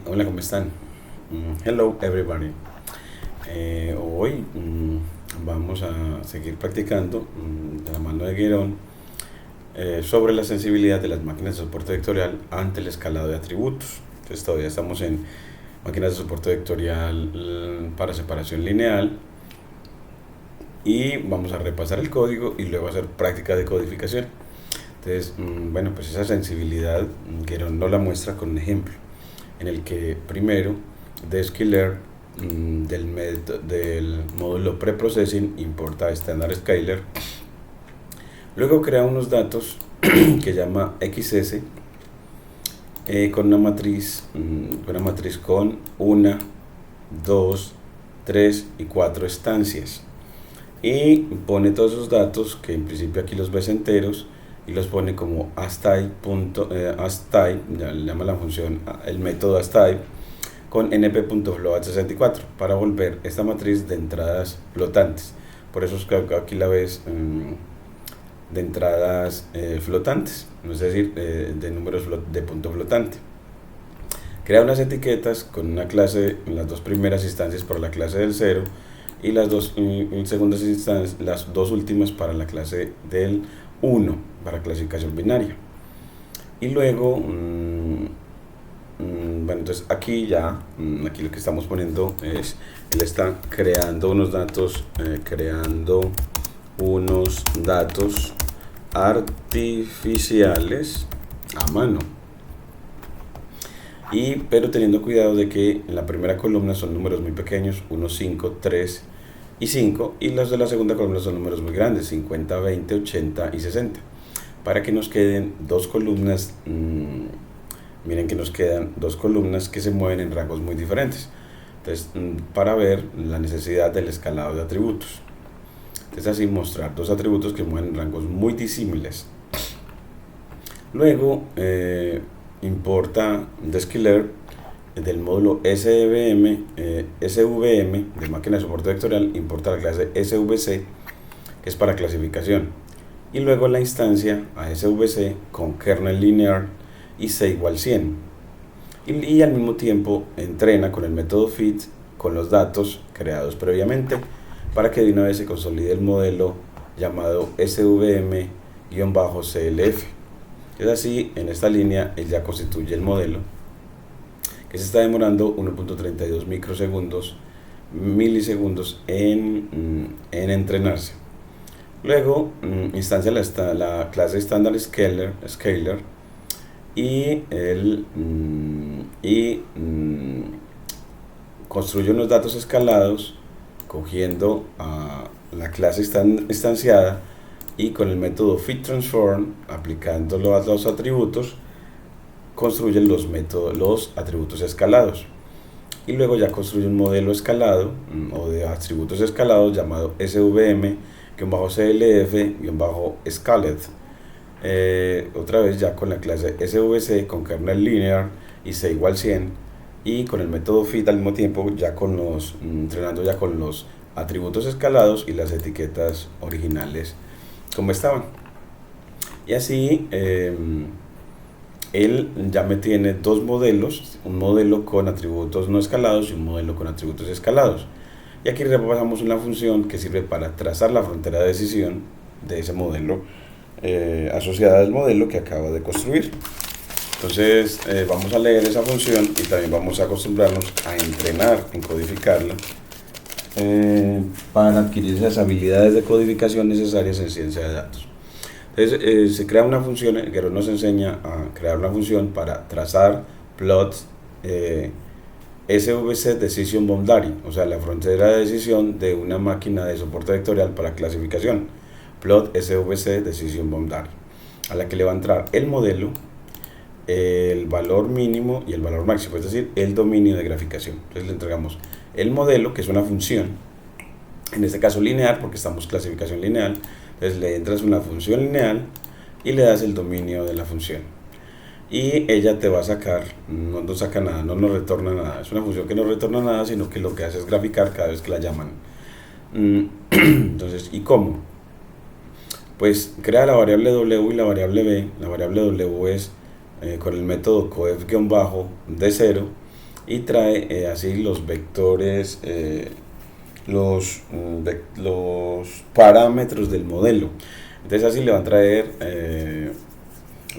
Hola, ¿cómo están? Hello, everybody. Hoy vamos a seguir practicando de la mano de Guirón sobre la sensibilidad de las máquinas de soporte vectorial ante el escalado de atributos. Entonces todavía estamos en máquinas de soporte vectorial para separación lineal y vamos a repasar el código y luego hacer práctica de codificación. Entonces, bueno, pues esa sensibilidad Guirón nos la muestra con un ejemplo en el que primero de Scalar del módulo preprocessing importa standard scalar, luego crea unos datos que llama XS con una matriz con 1, 2, 3 y 4 estancias y pone todos esos datos que en principio aquí los ves enteros y los pone como astype, ya le llama la función, el método astype, con np.float64 para volver esta matriz de entradas flotantes. Por eso es que aquí la ves de entradas flotantes, es decir, de números de punto flotante. Crea unas etiquetas con una clase, las dos primeras instancias para la clase del 0 y las dos segundas instancias, las dos últimas para la clase del 1 para clasificación binaria. Y luego bueno, entonces aquí ya aquí lo que estamos poniendo es, él está creando unos datos artificiales a mano, pero teniendo cuidado de que en la primera columna son números muy pequeños, 1, 5, 3 y 5, y los de la segunda columna son números muy grandes, 50, 20, 80 y 60, para que nos queden dos columnas. Miren que nos quedan dos columnas que se mueven en rangos muy diferentes. Entonces, para ver la necesidad del escalado de atributos. Entonces, así mostrar dos atributos que mueven en rangos muy disímiles. Luego, importa de Scalar del módulo SVM de máquina de soporte vectorial, importa la clase SVC, que es para clasificación. Y luego la instancia a SVC con kernel linear y C igual 100 y al mismo tiempo entrena con el método fit con los datos creados previamente para que de una vez se consolide el modelo llamado SVM-CLF. Es así, en esta línea él ya constituye el modelo que se está demorando 1.32 milisegundos en entrenarse. Luego instancia la clase standard scalar y construye unos datos escalados cogiendo a la clase instanciada y con el método fit_transform, aplicándolo a los atributos, construye los atributos escalados y luego ya construye un modelo escalado o de atributos escalados llamado SVM-CLF-Scaled. Otra vez ya con la clase SVC con kernel linear y C igual 100 y con el método fit al mismo tiempo ya entrenando ya con los atributos escalados y las etiquetas originales como estaban. Y así él ya me tiene dos modelos, un modelo con atributos no escalados y un modelo con atributos escalados. Y aquí repasamos una función que sirve para trazar la frontera de decisión de ese modelo asociada al modelo que acaba de construir. Entonces vamos a leer esa función y también vamos a acostumbrarnos a entrenar en codificarla para adquirir esas habilidades de codificación necesarias en ciencia de datos. Entonces se crea una función, Guerrero nos enseña a crear una función para trazar plots SVC Decision Boundary, o sea la frontera de decisión de una máquina de soporte vectorial para clasificación, plot SVC Decision Boundary, a la que le va a entrar el modelo, el valor mínimo y el valor máximo, es decir, el dominio de graficación. Entonces le entregamos el modelo, que es una función, en este caso lineal, porque estamos clasificación lineal. Entonces le entras una función lineal y le das el dominio de la función. Y ella te va a sacar, no nos saca nada, no nos retorna nada. Es una función que no retorna nada, sino que lo que hace es graficar cada vez que la llaman. Entonces, ¿y cómo? Pues crea la variable W y la variable B. La variable W es con el método coef-de0 y trae así los vectores, los parámetros del modelo. Entonces así le va a traer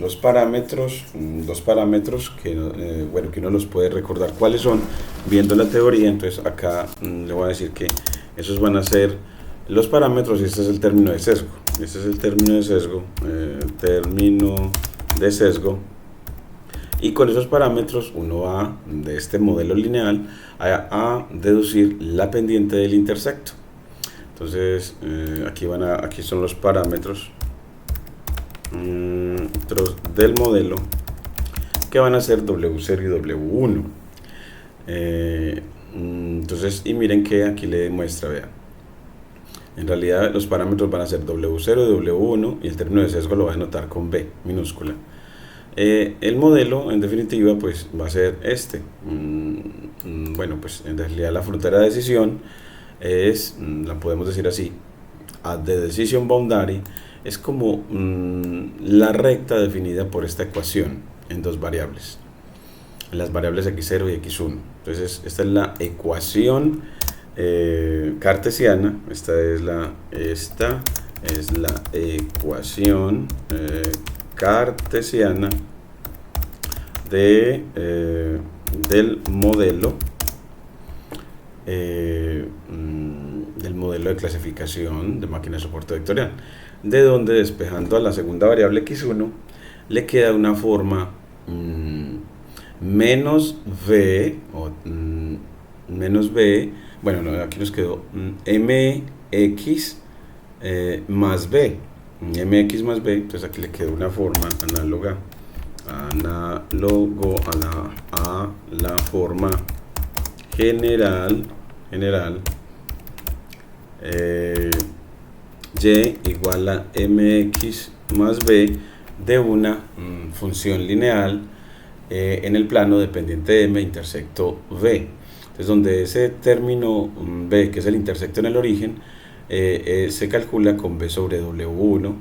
los parámetros, dos parámetros que, bueno, que uno los puede recordar cuáles son viendo la teoría. Entonces acá le voy a decir que esos van a ser los parámetros y este es el término de sesgo. Este es el término de sesgo, y con esos parámetros uno va de este modelo lineal a deducir la pendiente del intersecto. Entonces aquí son los parámetros del modelo que van a ser W0 y W1. Entonces, y miren que aquí le muestra, vean, en realidad los parámetros van a ser W0 y W1 y el término de sesgo lo va a denotar con B minúscula. El modelo en definitiva pues va a ser este. Bueno, pues en realidad la frontera de decisión es, la podemos decir así, the decision boundary es como la recta definida por esta ecuación en dos variables, las variables x0 y x1. Entonces esta es la ecuación cartesiana, esta es la ecuación cartesiana del modelo de clasificación de máquina de soporte vectorial, de donde, despejando a la segunda variable x1, le queda una forma menos b, bueno, no, aquí nos quedó mx más b, entonces aquí le quedó una forma análogo a la forma general y igual a mx más b de una función lineal en el plano dependiente de m intersecto b. Entonces, donde ese término b, que es el intersecto en el origen, se calcula con b sobre w1,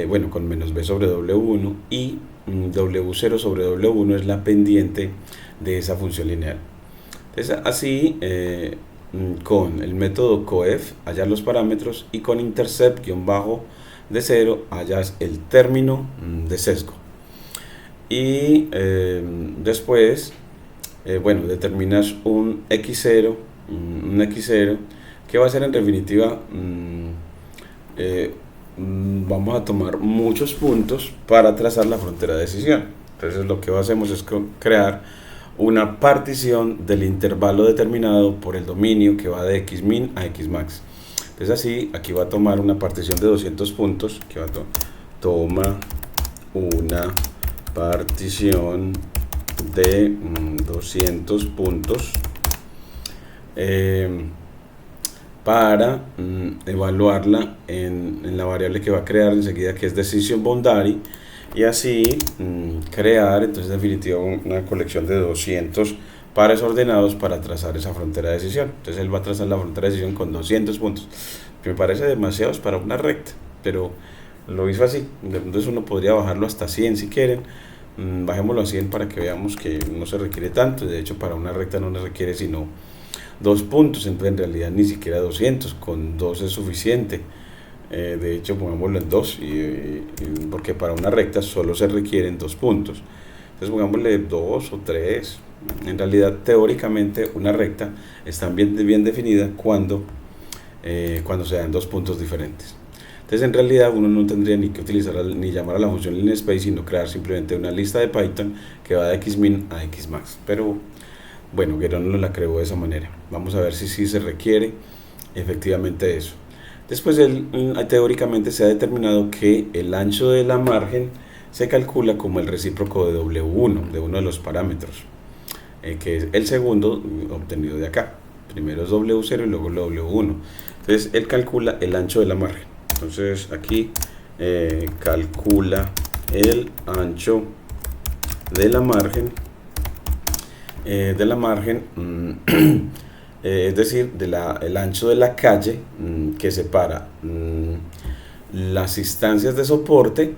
bueno, con menos b sobre w1, y w0 sobre w1 es la pendiente de esa función lineal. Entonces, así, con el método coef hallas los parámetros y con intercept-de 0 hallas el término de sesgo. Y después, bueno, determinas un x0, que va a ser en definitiva, vamos a tomar muchos puntos para trazar la frontera de decisión. Entonces lo que hacemos es crear una partición del intervalo determinado por el dominio que va de xmin a xmax. Entonces así, aquí va a tomar una partición de 200 puntos, que va a toma una partición de 200 puntos para evaluarla en la variable que va a crear enseguida, que es decision boundary, y así crear entonces en definitiva una colección de 200 pares ordenados para trazar esa frontera de decisión. Entonces él va a trazar la frontera de decisión con 200 puntos, que me parece demasiados para una recta, pero lo hizo así. Entonces uno podría bajarlo hasta 100 si quieren. Bajémoslo a 100 para que veamos que no se requiere tanto. De hecho, para una recta no se requiere sino 2 puntos, entonces en realidad ni siquiera 200, con 2 es suficiente. De hecho, pongámoslo en 2, porque para una recta solo se requieren 2 puntos. Entonces pongámosle 2 o 3. En realidad, teóricamente, una recta está bien definida cuando se dan 2 puntos diferentes. Entonces, en realidad, uno no tendría ni que utilizar ni llamar a la función linspace, sino crear simplemente una lista de Python que va de xmin a xmax. Pero bueno, Guerrero no la creó de esa manera. Vamos a ver si sí se requiere efectivamente eso. Después, teóricamente se ha determinado que el ancho de la margen se calcula como el recíproco de W1, de uno de los parámetros, que es el segundo obtenido de acá. Primero es W0 y luego W1. Entonces, él calcula el ancho de la margen. Entonces, aquí calcula el ancho de la margen, es decir, el ancho de la calle que separa las instancias de soporte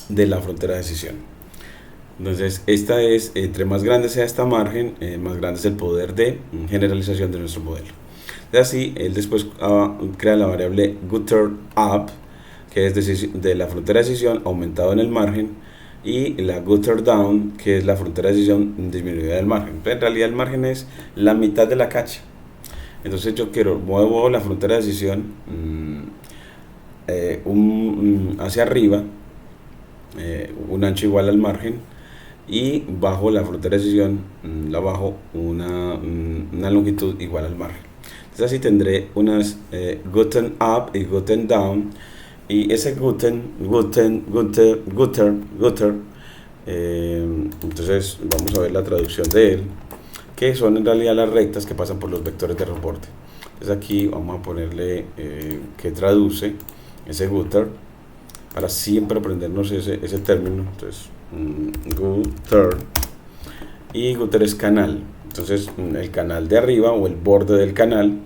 de la frontera de decisión. Entonces, esta es, entre más grande sea esta margen, más grande es el poder de generalización de nuestro modelo. Así, él después crea la variable GutterUp, que es de la frontera de decisión aumentado en el margen, y la GutterDown, que es la frontera de decisión disminuida del margen. Pero en realidad el margen es la mitad de la cacha. Entonces yo muevo la frontera de decisión hacia arriba, un ancho igual al margen, y bajo la frontera de decisión la bajo una longitud igual al margen. Entonces así tendré unas Gutter Up y Gutter Down, y ese Gutter, entonces vamos a ver la traducción de él, que son en realidad las rectas que pasan por los vectores de soporte. Entonces aquí vamos a ponerle que traduce ese Gutter, para siempre aprendernos ese término. Entonces Gutter, y Gutter es canal, entonces el canal de arriba o el borde del canal.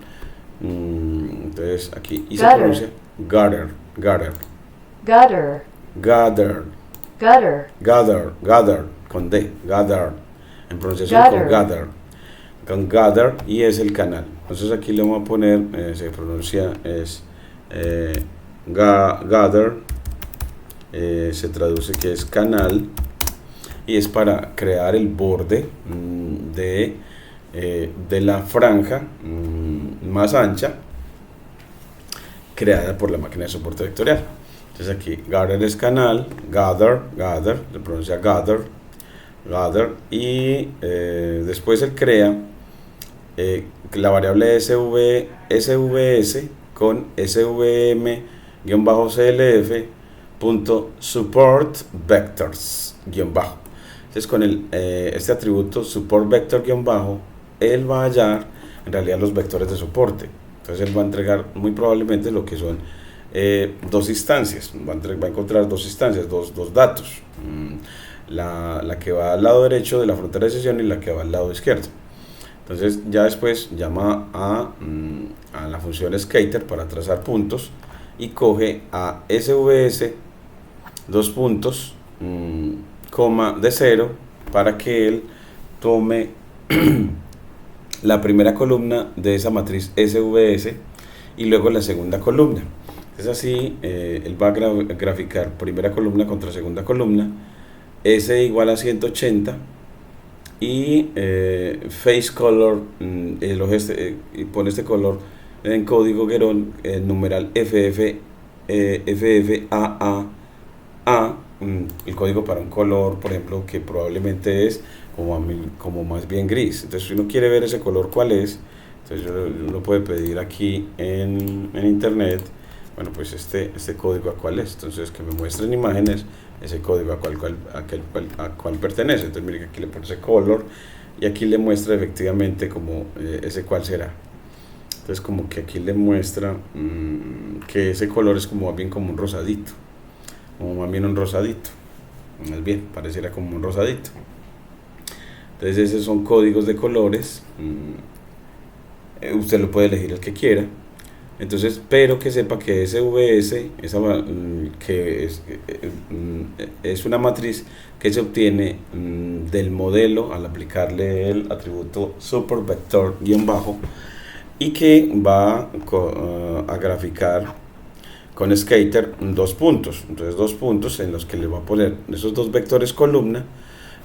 Entonces aquí, y se pronuncia gutter, con D, gather, en pronunciación con gather, y es el canal. Entonces aquí le vamos a poner, se pronuncia es gather, se traduce que es canal, y es para crear el borde de la franja más ancha creada por la máquina de soporte vectorial. Entonces aquí gather es canal, gather, se pronuncia gather, y después él crea la variable svs con svm-clf support_vectors_. Entonces con este atributo support_vector_, él va a hallar en realidad los vectores de soporte. Entonces él va a entregar muy probablemente lo que son dos instancias, va a encontrar dos instancias, dos datos, la que va al lado derecho de la frontera de decisión y la que va al lado izquierdo. Entonces ya después llama a la función scatter para trazar puntos, y coge a svs dos puntos, coma de 0, para que él tome la primera columna de esa matriz svs y luego la segunda columna. Es así, él va a graficar primera columna contra segunda columna, S igual a 180, y face color, y pone este color en código Guerón, numeral FFAA, el código para un color, por ejemplo, que probablemente es como más bien gris. Entonces si uno quiere ver ese color cuál es, entonces uno puede pedir aquí en internet, bueno, pues este código a cuál es. Entonces que me muestren imágenes ese código a cuál pertenece. Entonces mire que aquí le pone ese color, y aquí le muestra efectivamente como ese cuál será. Entonces como que aquí le muestra que ese color es como más bien como un rosadito, más bien pareciera como un rosadito. Entonces esos son códigos de colores, usted lo puede elegir el que quiera. Entonces, pero que sepa que SVS, que es una matriz que se obtiene del modelo al aplicarle el atributo support_vector_, y que va a graficar con scatter dos puntos. Entonces dos puntos en los que le va a poner esos dos vectores columna,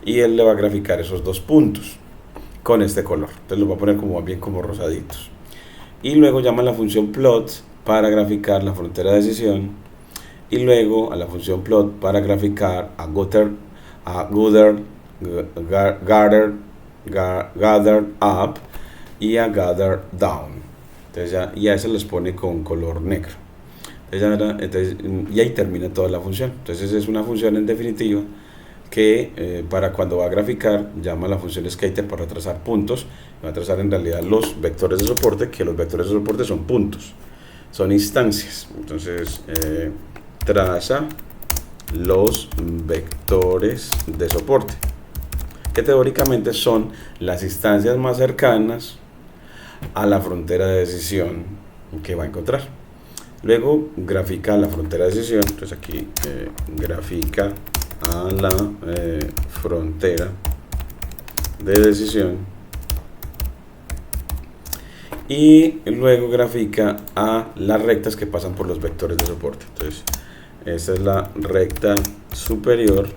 y él le va a graficar esos dos puntos con este color. Entonces los va a poner como bien como rosaditos, y luego llama a la función plot para graficar la frontera de decisión, y luego a la función plot para graficar a gather up y a gather down. Entonces ya se los pone con color negro. Y ahí termina toda la función. Entonces es una función en definitiva que para cuando va a graficar llama a la función scatter para trazar puntos. Va a trazar en realidad los vectores de soporte, que los vectores de soporte son puntos, son instancias. Entonces traza los vectores de soporte, que teóricamente son las instancias más cercanas a la frontera de decisión que va a encontrar. Luego grafica la frontera de decisión. Entonces aquí grafica a la frontera de decisión y luego grafica a las rectas que pasan por los vectores de soporte. Entonces esta es la recta superior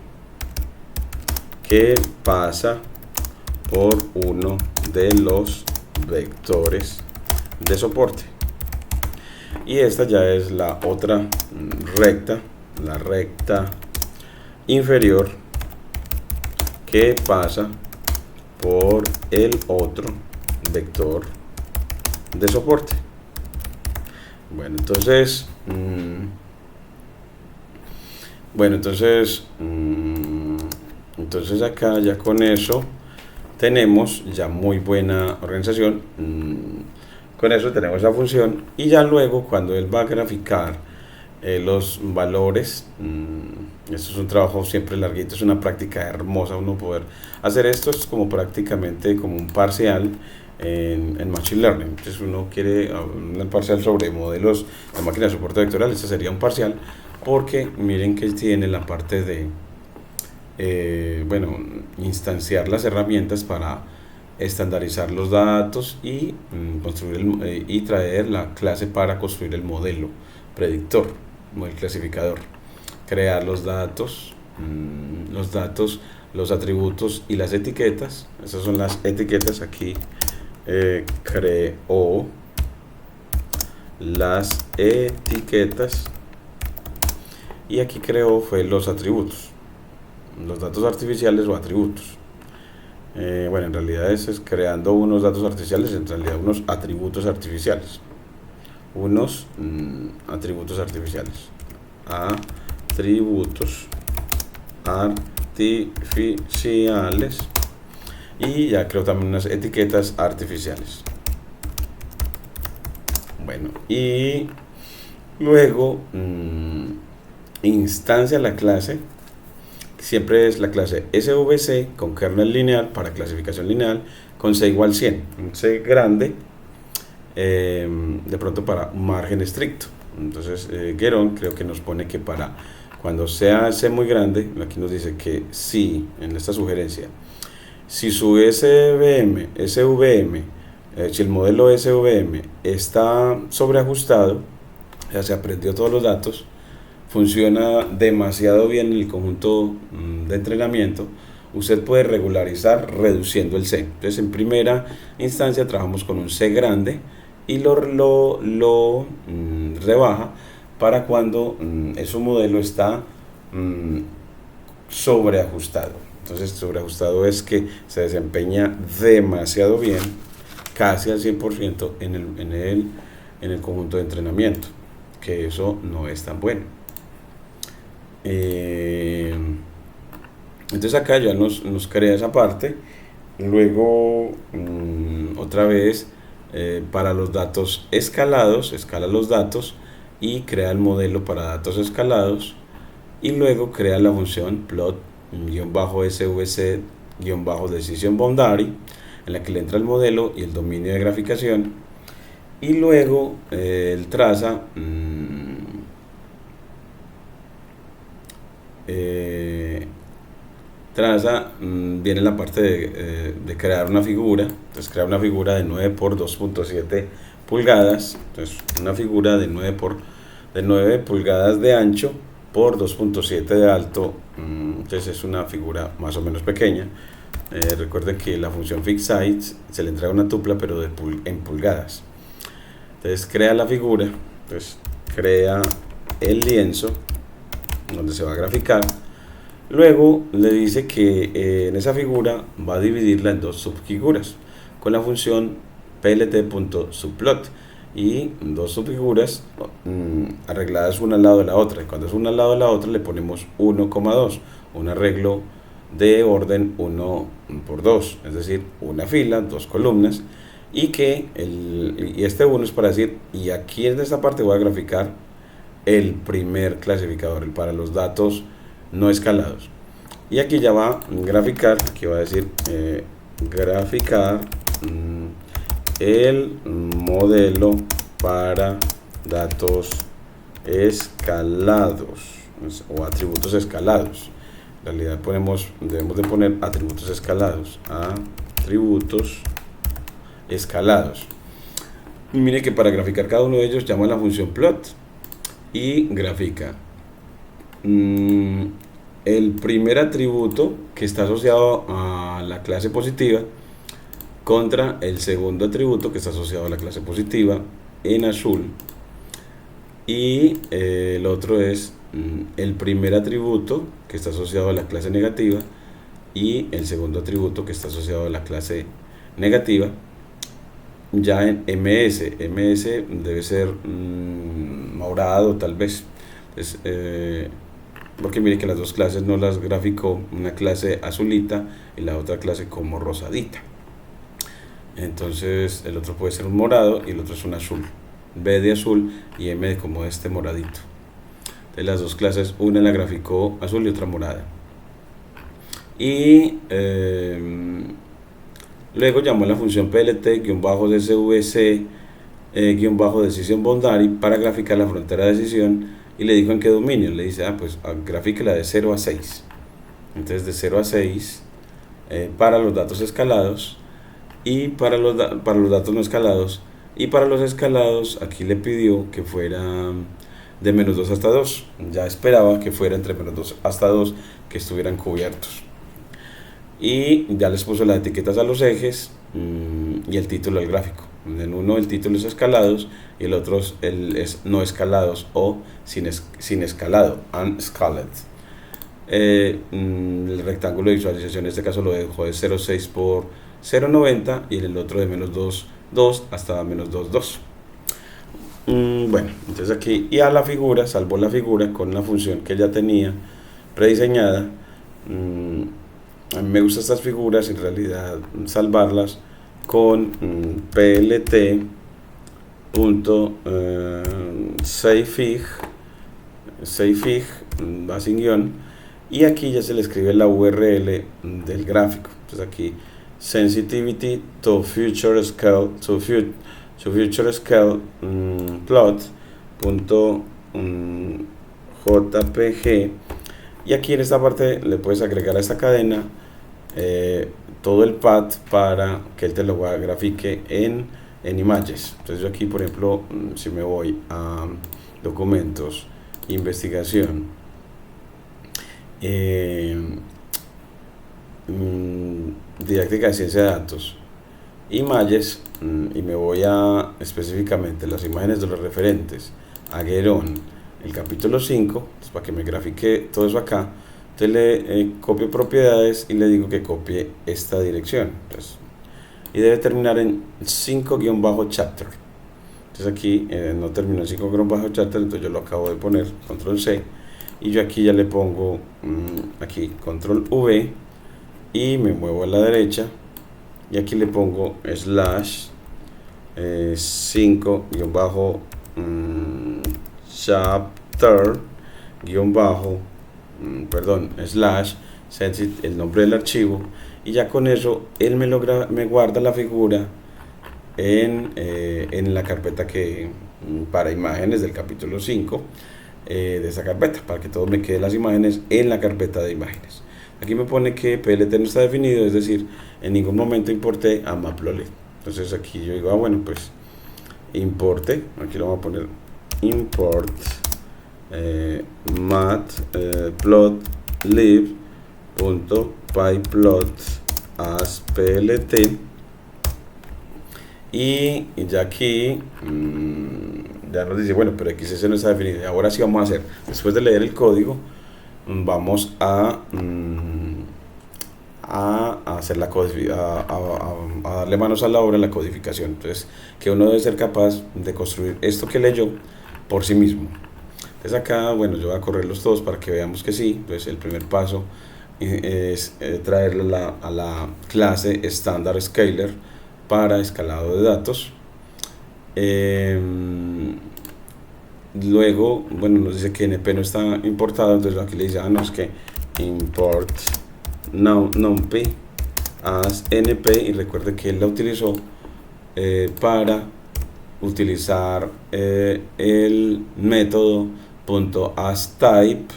que pasa por uno de los vectores de soporte, y esta ya es la otra recta, la recta inferior que pasa por el otro vector de soporte. Bueno, entonces entonces acá ya con eso tenemos ya muy buena organización. Con eso tenemos la función, y ya luego cuando él va a graficar los valores, esto es un trabajo siempre larguito, es una práctica hermosa uno poder hacer esto. Es como prácticamente como un parcial en Machine Learning. Entonces uno quiere un parcial sobre modelos de máquina de soporte vectorial, este sería un parcial, porque miren que tiene la parte de instanciar las herramientas para estandarizar los datos y construir y traer la clase para construir el modelo predictor, el clasificador, crear los datos, los atributos y las etiquetas. Esas son las etiquetas. Aquí creó las etiquetas y aquí creó fue los atributos, los datos artificiales o atributos. Bueno, en realidad es creando unos datos artificiales, en realidad unos atributos artificiales. Atributos artificiales. Atributos artificiales. Y ya creo también unas etiquetas artificiales. Bueno, y luego instancia la clase. Siempre es la clase SVC con kernel lineal para clasificación lineal, con C igual 100, un C grande, de pronto para un margen estricto. Entonces Guerón creo que nos pone que para cuando sea C muy grande, aquí nos dice que si, en esta sugerencia, si su SVM, si el modelo SVM está sobreajustado, ya se aprendió todos los datos, funciona demasiado bien en el conjunto de entrenamiento, usted puede regularizar reduciendo el C. Entonces en primera instancia trabajamos con un C grande y lo rebaja para cuando su modelo está sobreajustado. Entonces sobreajustado es que se desempeña demasiado bien, casi al 100% en el conjunto de entrenamiento, que eso no es tan bueno. Entonces acá ya nos crea esa parte. Luego otra vez para los datos escalados, escala los datos y crea el modelo para datos escalados, y luego crea la función plot-svc-decision boundary, en la que le entra el modelo y el dominio de graficación, y luego él traza viene la parte de crear una figura. Entonces crea una figura de 9 por 2.7 pulgadas, entonces una figura de 9 pulgadas de ancho por 2.7 de alto. Entonces es una figura más o menos pequeña. Recuerden que la función fixSize se le entrega una tupla pero en pulgadas. Entonces crea la figura, entonces crea el lienzo donde se va a graficar. Luego le dice que en esa figura va a dividirla en dos subfiguras con la función plt.subplot, y dos subfiguras arregladas una al lado de la otra. Y cuando es una al lado de la otra le ponemos 1,2, un arreglo de orden 1 por 2, es decir, una fila, dos columnas, y este 1 es para decir, y aquí en esta parte voy a graficar el primer clasificador para los datos no escalados, y aquí ya va a graficar, aquí va a decir graficar el modelo para datos escalados o atributos escalados. realidad debemos de poner atributos escalados. Atributos escalados. Y mire que para graficar cada uno de ellos llama la función plot y grafica el primer atributo que está asociado a la clase positiva contra el segundo atributo que está asociado a la clase positiva en azul, y el otro es el primer atributo que está asociado a la clase negativa y el segundo atributo que está asociado a la clase negativa ya en MS debe ser morado tal vez. Entonces, porque mire que las dos clases no las graficó, una clase azulita y la otra clase como rosadita. Entonces el otro puede ser un morado y el otro es un azul, B de azul y M de como este moradito. De las dos clases, una la graficó azul y otra morada. Y luego llamó a la función plt-svc-decision boundary para graficar la frontera de decisión, y le dijo en qué dominio. Le dice, pues grafíquela de 0 a 6. Entonces de 0 a 6 para los datos escalados, y para los datos no escalados, y para los escalados aquí le pidió que fuera de -2 hasta 2. Ya esperaba que fuera entre -2 hasta 2, que estuvieran cubiertos. Y ya les puso las etiquetas a los ejes y el título del gráfico. En uno el título es escalados y el otro es no escalados o sin escalado, unscaled. El rectángulo de visualización en este caso lo dejó de 0.6 por 0.90 y el otro de -2 hasta -2.2. Bueno, entonces aquí y a la figura, salvó la figura con una función que ya tenía prediseñada. A mí me gustan estas figuras, en realidad salvarlas con plt.savefig va sin guión, y aquí ya se le escribe la URL del gráfico. Entonces aquí sensitivity to future scale plot.jpg, y aquí en esta parte le puedes agregar a esta cadena todo el path para que él te lo grafique en images. Entonces yo aquí, por ejemplo, si me voy a documentos, investigación, didáctica de ciencia de datos, images, y me voy a específicamente las imágenes de los referentes a Guerón, el capítulo 5, pues para que me grafique todo eso acá. Entonces le copio propiedades y le digo que copie esta dirección. Entonces, y debe terminar en 5-chapter. Entonces aquí no terminó en 5-chapter, entonces yo lo acabo de poner, control C, y yo aquí ya le pongo aquí control V y me muevo a la derecha, y aquí le pongo slash 5-chapter slash el nombre del archivo, y ya con eso él me guarda la figura en la carpeta que para imágenes del capítulo 5 de esa carpeta, para que todo me quede las imágenes en la carpeta de imágenes. Aquí me pone que PLT no está definido, es decir, en ningún momento importé a Matplotlib. Entonces aquí yo digo, bueno, pues importe, aquí lo voy a poner import matplotlib.pyplot as plt, y ya aquí ya nos dice, bueno, pero XS no está definido. Ahora sí vamos a hacer, después de leer el código, vamos a hacer a darle manos a la obra en la codificación. Entonces, que uno debe ser capaz de construir esto que leyó por sí mismo. Entonces acá, bueno, yo voy a correrlos todos para que veamos que sí. Entonces el primer paso es traerla a la clase Standard Scaler para escalado de datos. Luego, bueno, nos dice que NP no está importado, entonces aquí le dice, no, es que import numpy as NP, y recuerde que él la utilizó para utilizar el método .astype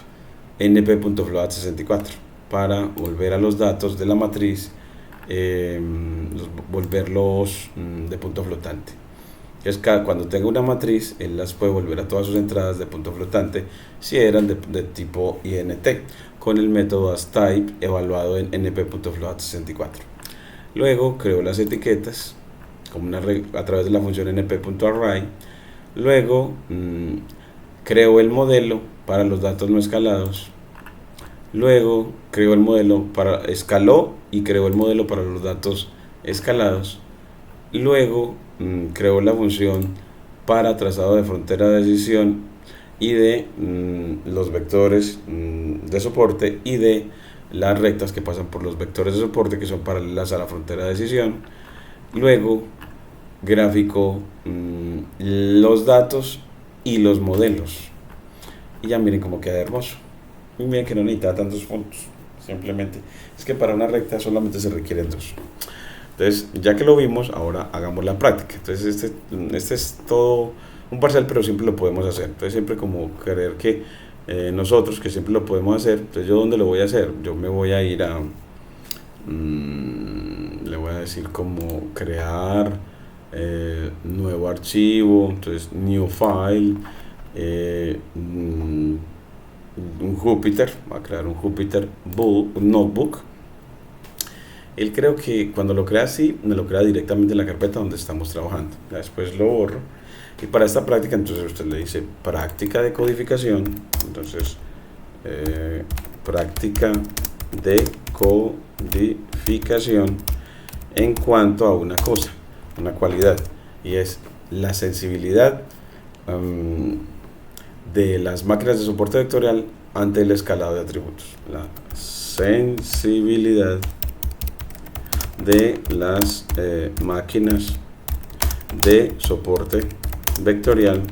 np.float64. para volver a los datos de la matriz, volverlos de punto flotante. Es que cuando tenga una matriz, él las puede volver a todas sus entradas de punto flotante si eran de tipo INT, con el método asType evaluado en np.float64. Luego creo las etiquetas como a través de la función np.array. Luego creo el modelo para los datos no escalados. Luego creo el modelo para escaló y creo el modelo para los datos escalados. Luego creo la función para trazado de frontera de decisión y de los vectores de soporte y de las rectas que pasan por los vectores de soporte, que son paralelas a la frontera de decisión. Luego gráfico los datos y los modelos, y ya miren cómo queda hermoso. Y miren que no necesita tantos puntos, simplemente es que para una recta solamente se requieren dos. Entonces, ya que lo vimos, ahora hagamos la práctica. Entonces este es todo un parcial, pero siempre lo podemos hacer. Entonces siempre como creer que nosotros que siempre lo podemos hacer. Entonces yo ¿dónde lo voy a hacer? Yo me voy a ir a le voy a decir como crear nuevo archivo. Entonces new file, un Jupyter, va a crear un Jupyter notebook. Él creo que cuando lo crea así, me lo crea directamente en la carpeta donde estamos trabajando. Ya después lo borro. Y para esta práctica, entonces usted le dice práctica de codificación. Entonces, práctica de codificación en cuanto a una cosa, una cualidad, y es la sensibilidad de las máquinas de soporte vectorial ante el escalado de atributos. La sensibilidad de las máquinas de soporte vectorial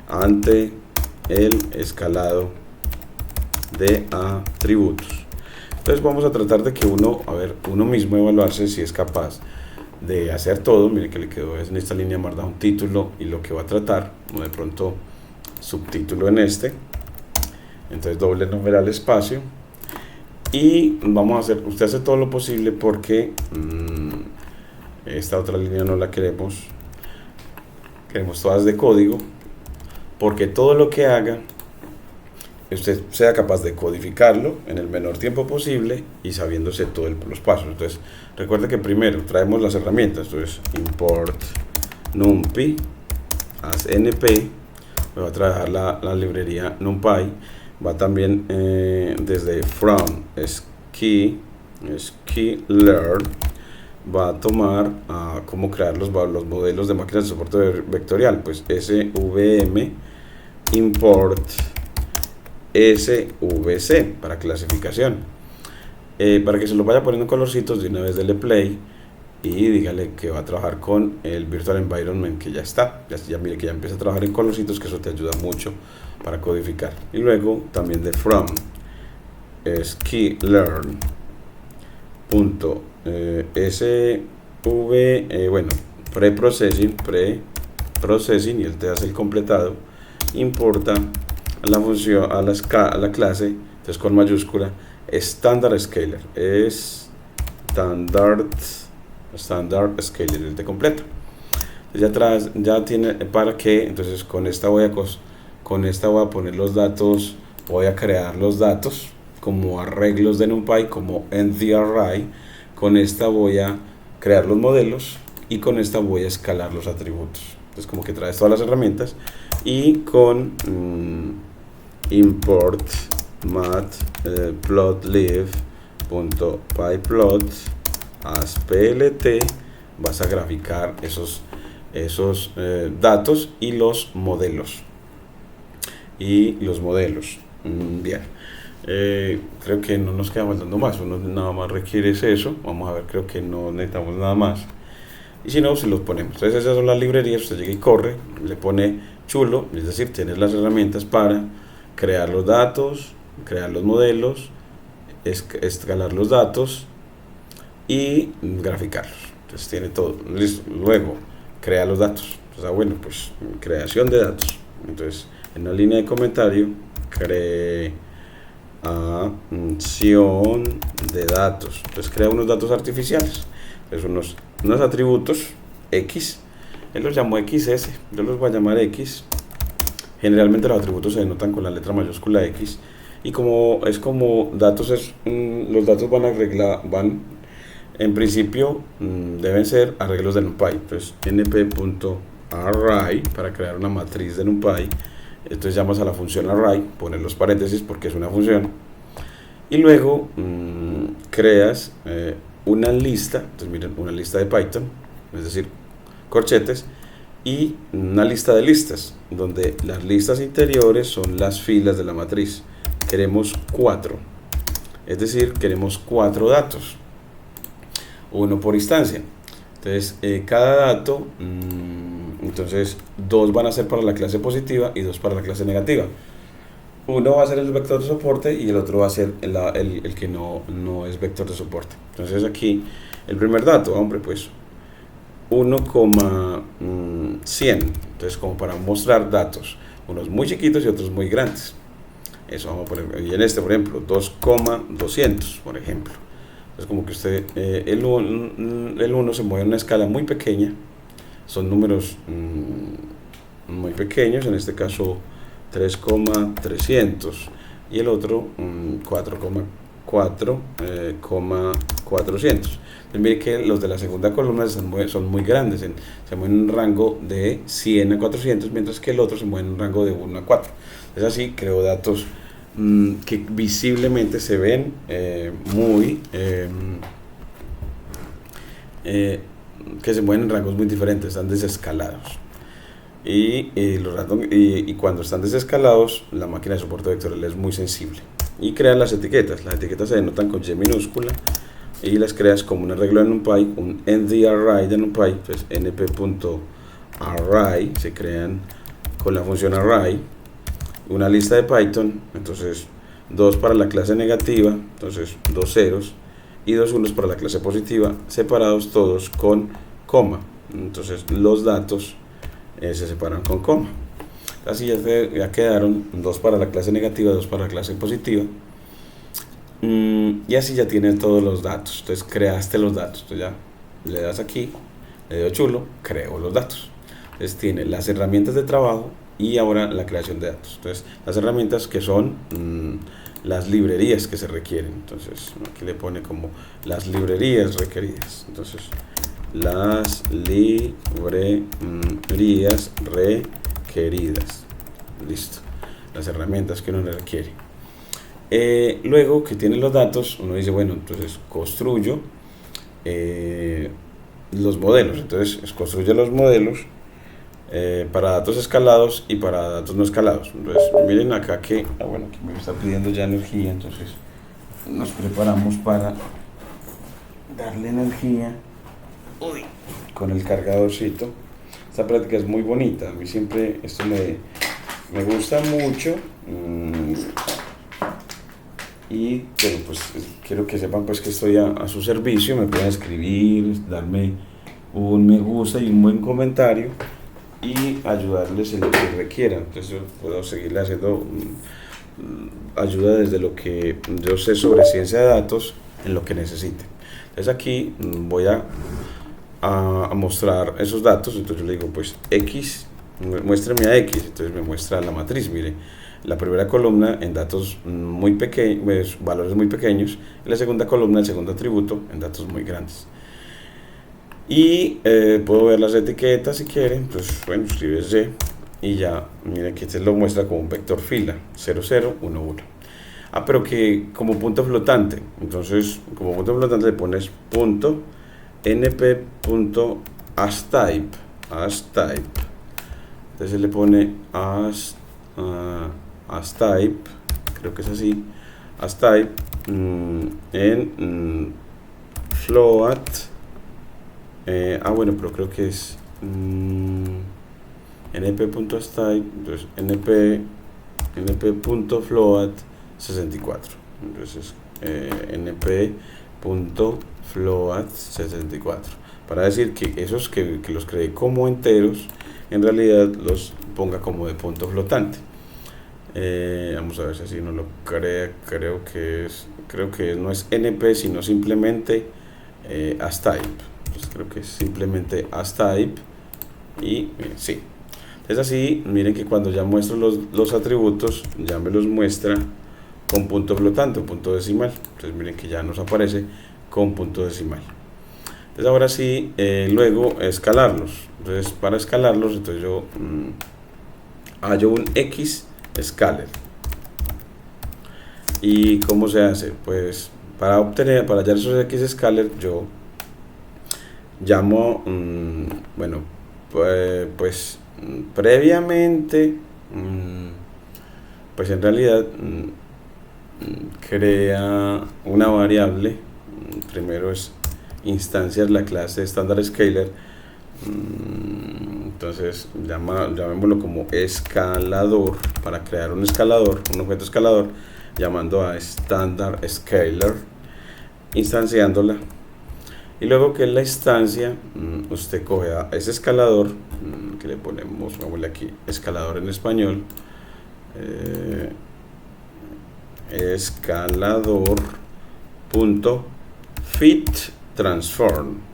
ante el escalado de atributos. Entonces vamos a tratar de que uno mismo evaluarse si es capaz de hacer todo. Mire que le quedó en esta línea marcada un título y lo que va a tratar, o de pronto subtítulo en este. Entonces doble numeral espacio. Y vamos a hacer, usted hace todo lo posible porque esta otra línea no la queremos todas de código, porque todo lo que haga usted sea capaz de codificarlo en el menor tiempo posible y sabiéndose todos los pasos. Entonces recuerde que primero traemos las herramientas. Entonces import numpy as np, me va a traer la librería numpy. Va también desde from sklearn, va a tomar cómo crear los modelos de máquinas de soporte vectorial. Pues svm import svc para clasificación, para que se lo vaya poniendo en colorcitos. De una vez dele play y dígale que va a trabajar con el virtual environment, que ya está, ya mire que ya empieza a trabajar en colorcitos, que eso te ayuda mucho para codificar. Y luego también de from sklearn punto preprocessing, y él te hace el completado. Importa la función a la clase, entonces con mayúscula, standard scaler, standard scaler, el te completa. Entonces ya tiene para qué. Entonces con esta voy a poner los datos, voy a crear los datos como arreglos de NumPy, como NVArray. Con esta voy a crear los modelos y con esta voy a escalar los atributos. Entonces como que traes todas las herramientas, y con import matplotlib.pyplot as plt vas a graficar esos datos y los modelos. Bien, creo que no nos queda faltando más. Uno nada más requiere eso. Vamos a ver, creo que no necesitamos nada más, y si no, se los ponemos. Entonces esas son las librerías. Usted llega y corre, le pone chulo, es decir, tienes las herramientas para crear los datos, crear los modelos, escalar los datos y graficarlos. Entonces tiene todo listo. Luego crea los datos. Entonces, pues creación de datos. Entonces en la línea de comentario acción de datos. Entonces crea unos datos artificiales, pues unos atributos X. Él los llamó XS, yo los voy a llamar X. Generalmente los atributos se denotan con la letra mayúscula X. Y como es como datos, los datos van en principio deben ser arreglos de NumPy. Entonces np.array para crear una matriz de NumPy. Entonces llamas a la función array, pones los paréntesis porque es una función. Y luego creas una lista, entonces miren, una lista de Python, es decir, corchetes, y una lista de listas, donde las listas interiores son las filas de la matriz. Queremos 4, es decir, queremos 4 datos, uno por instancia. Entonces, cada dato, entonces 2 van a ser para la clase positiva y 2 para la clase negativa. Uno va a ser el vector de soporte y el otro va a ser el que no es vector de soporte. Entonces aquí, el primer dato, hombre, pues 1,100. Entonces, como para mostrar datos, unos muy chiquitos y otros muy grandes. Eso vamos a poner. Y en este, por ejemplo, 2,200, por ejemplo. Es como que usted, el 1 se mueve en una escala muy pequeña. Son números muy pequeños, en este caso 3,300 y el otro 4,400. Entonces mire que los de la segunda columna son muy grandes, se mueven en un rango de 100 a 400, mientras que el otro se mueve en un rango de 1 a 4. Es así, creo datos que visiblemente se ven que se mueven en rangos muy diferentes, están desescalados. Y cuando están desescalados, la máquina de soporte vectorial es muy sensible. Y crean las etiquetas se denotan con Y minúscula y las creas como un arreglo de NumPy, un ND-array de NumPy. Entonces np.array se crean con la función array, una lista de Python, entonces 2 para la clase negativa, entonces 2 ceros, y 2 unos para la clase positiva, separados todos con coma. Entonces los datos se separan con coma. Así ya quedaron 2 para la clase negativa, 2 para la clase positiva. Y así ya tienes todos los datos. Entonces creaste los datos. Entonces ya le das aquí, le doy chulo, creo los datos. Entonces tiene las herramientas de trabajo y ahora la creación de datos. Entonces las herramientas que son las librerías que se requieren. Entonces aquí le pone como las librerías requeridas. Entonces las librerías requeridas. Listo. Las herramientas que uno le requiere. Luego que tiene los datos, uno dice, bueno, entonces construyo los modelos. Entonces construye los modelos para datos escalados y para datos no escalados. Entonces miren acá que, bueno, aquí me está pidiendo ya energía, entonces nos preparamos para darle energía con el cargadorcito. Esta práctica es muy bonita, a mí siempre esto me gusta mucho. Pero pues quiero que sepan pues que estoy a su servicio. Me pueden escribir, darme un me gusta y un buen comentario y ayudarles en lo que requieran. Entonces yo puedo seguirle haciendo ayuda desde lo que yo sé sobre ciencia de datos en lo que necesiten. Entonces aquí voy a mostrar esos datos. Entonces yo le digo pues X, muéstrame a X. Entonces me muestra la matriz, mire, la primera columna en datos muy pequeños, valores muy pequeños, y la segunda columna, el segundo atributo, en datos muy grandes. Y puedo ver las etiquetas si quieren. Entonces bueno, escribes Y y ya, miren que este lo muestra como un vector fila 0011. Pero que como punto flotante, entonces como punto flotante le pones punto np.asType, entonces le pone asType, creo que es así, asType en float. Bueno, pero creo que es np.asType, entonces np.float 64, entonces np.float 64, para decir que esos que los creé como enteros, en realidad los ponga como de punto flotante. Vamos a ver si así no lo crea. Creo que no es NP, sino simplemente AsType. Pues creo que es simplemente AsType. Y sí. Es así, miren que cuando ya muestro los atributos, ya me los muestra con punto flotante o punto decimal. Entonces miren que ya nos aparece con punto decimal. Entonces ahora sí, luego escalarlos. Entonces para escalarlos, entonces yo hallo un Xscaler. ¿Y cómo se hace? Pues para hallar esos Xscaler, yo llamo, bueno, pues previamente, pues en realidad crea una variable. Primero es instancias la clase estándar scaler. Entonces llamémoslo como escalador, para crear un escalador, un objeto escalador, llamando a standard scaler, instanciándola. Y luego que es la instancia, usted coge a ese escalador, que le ponemos, vamos aquí, escalador en español, escalador.fitTransform.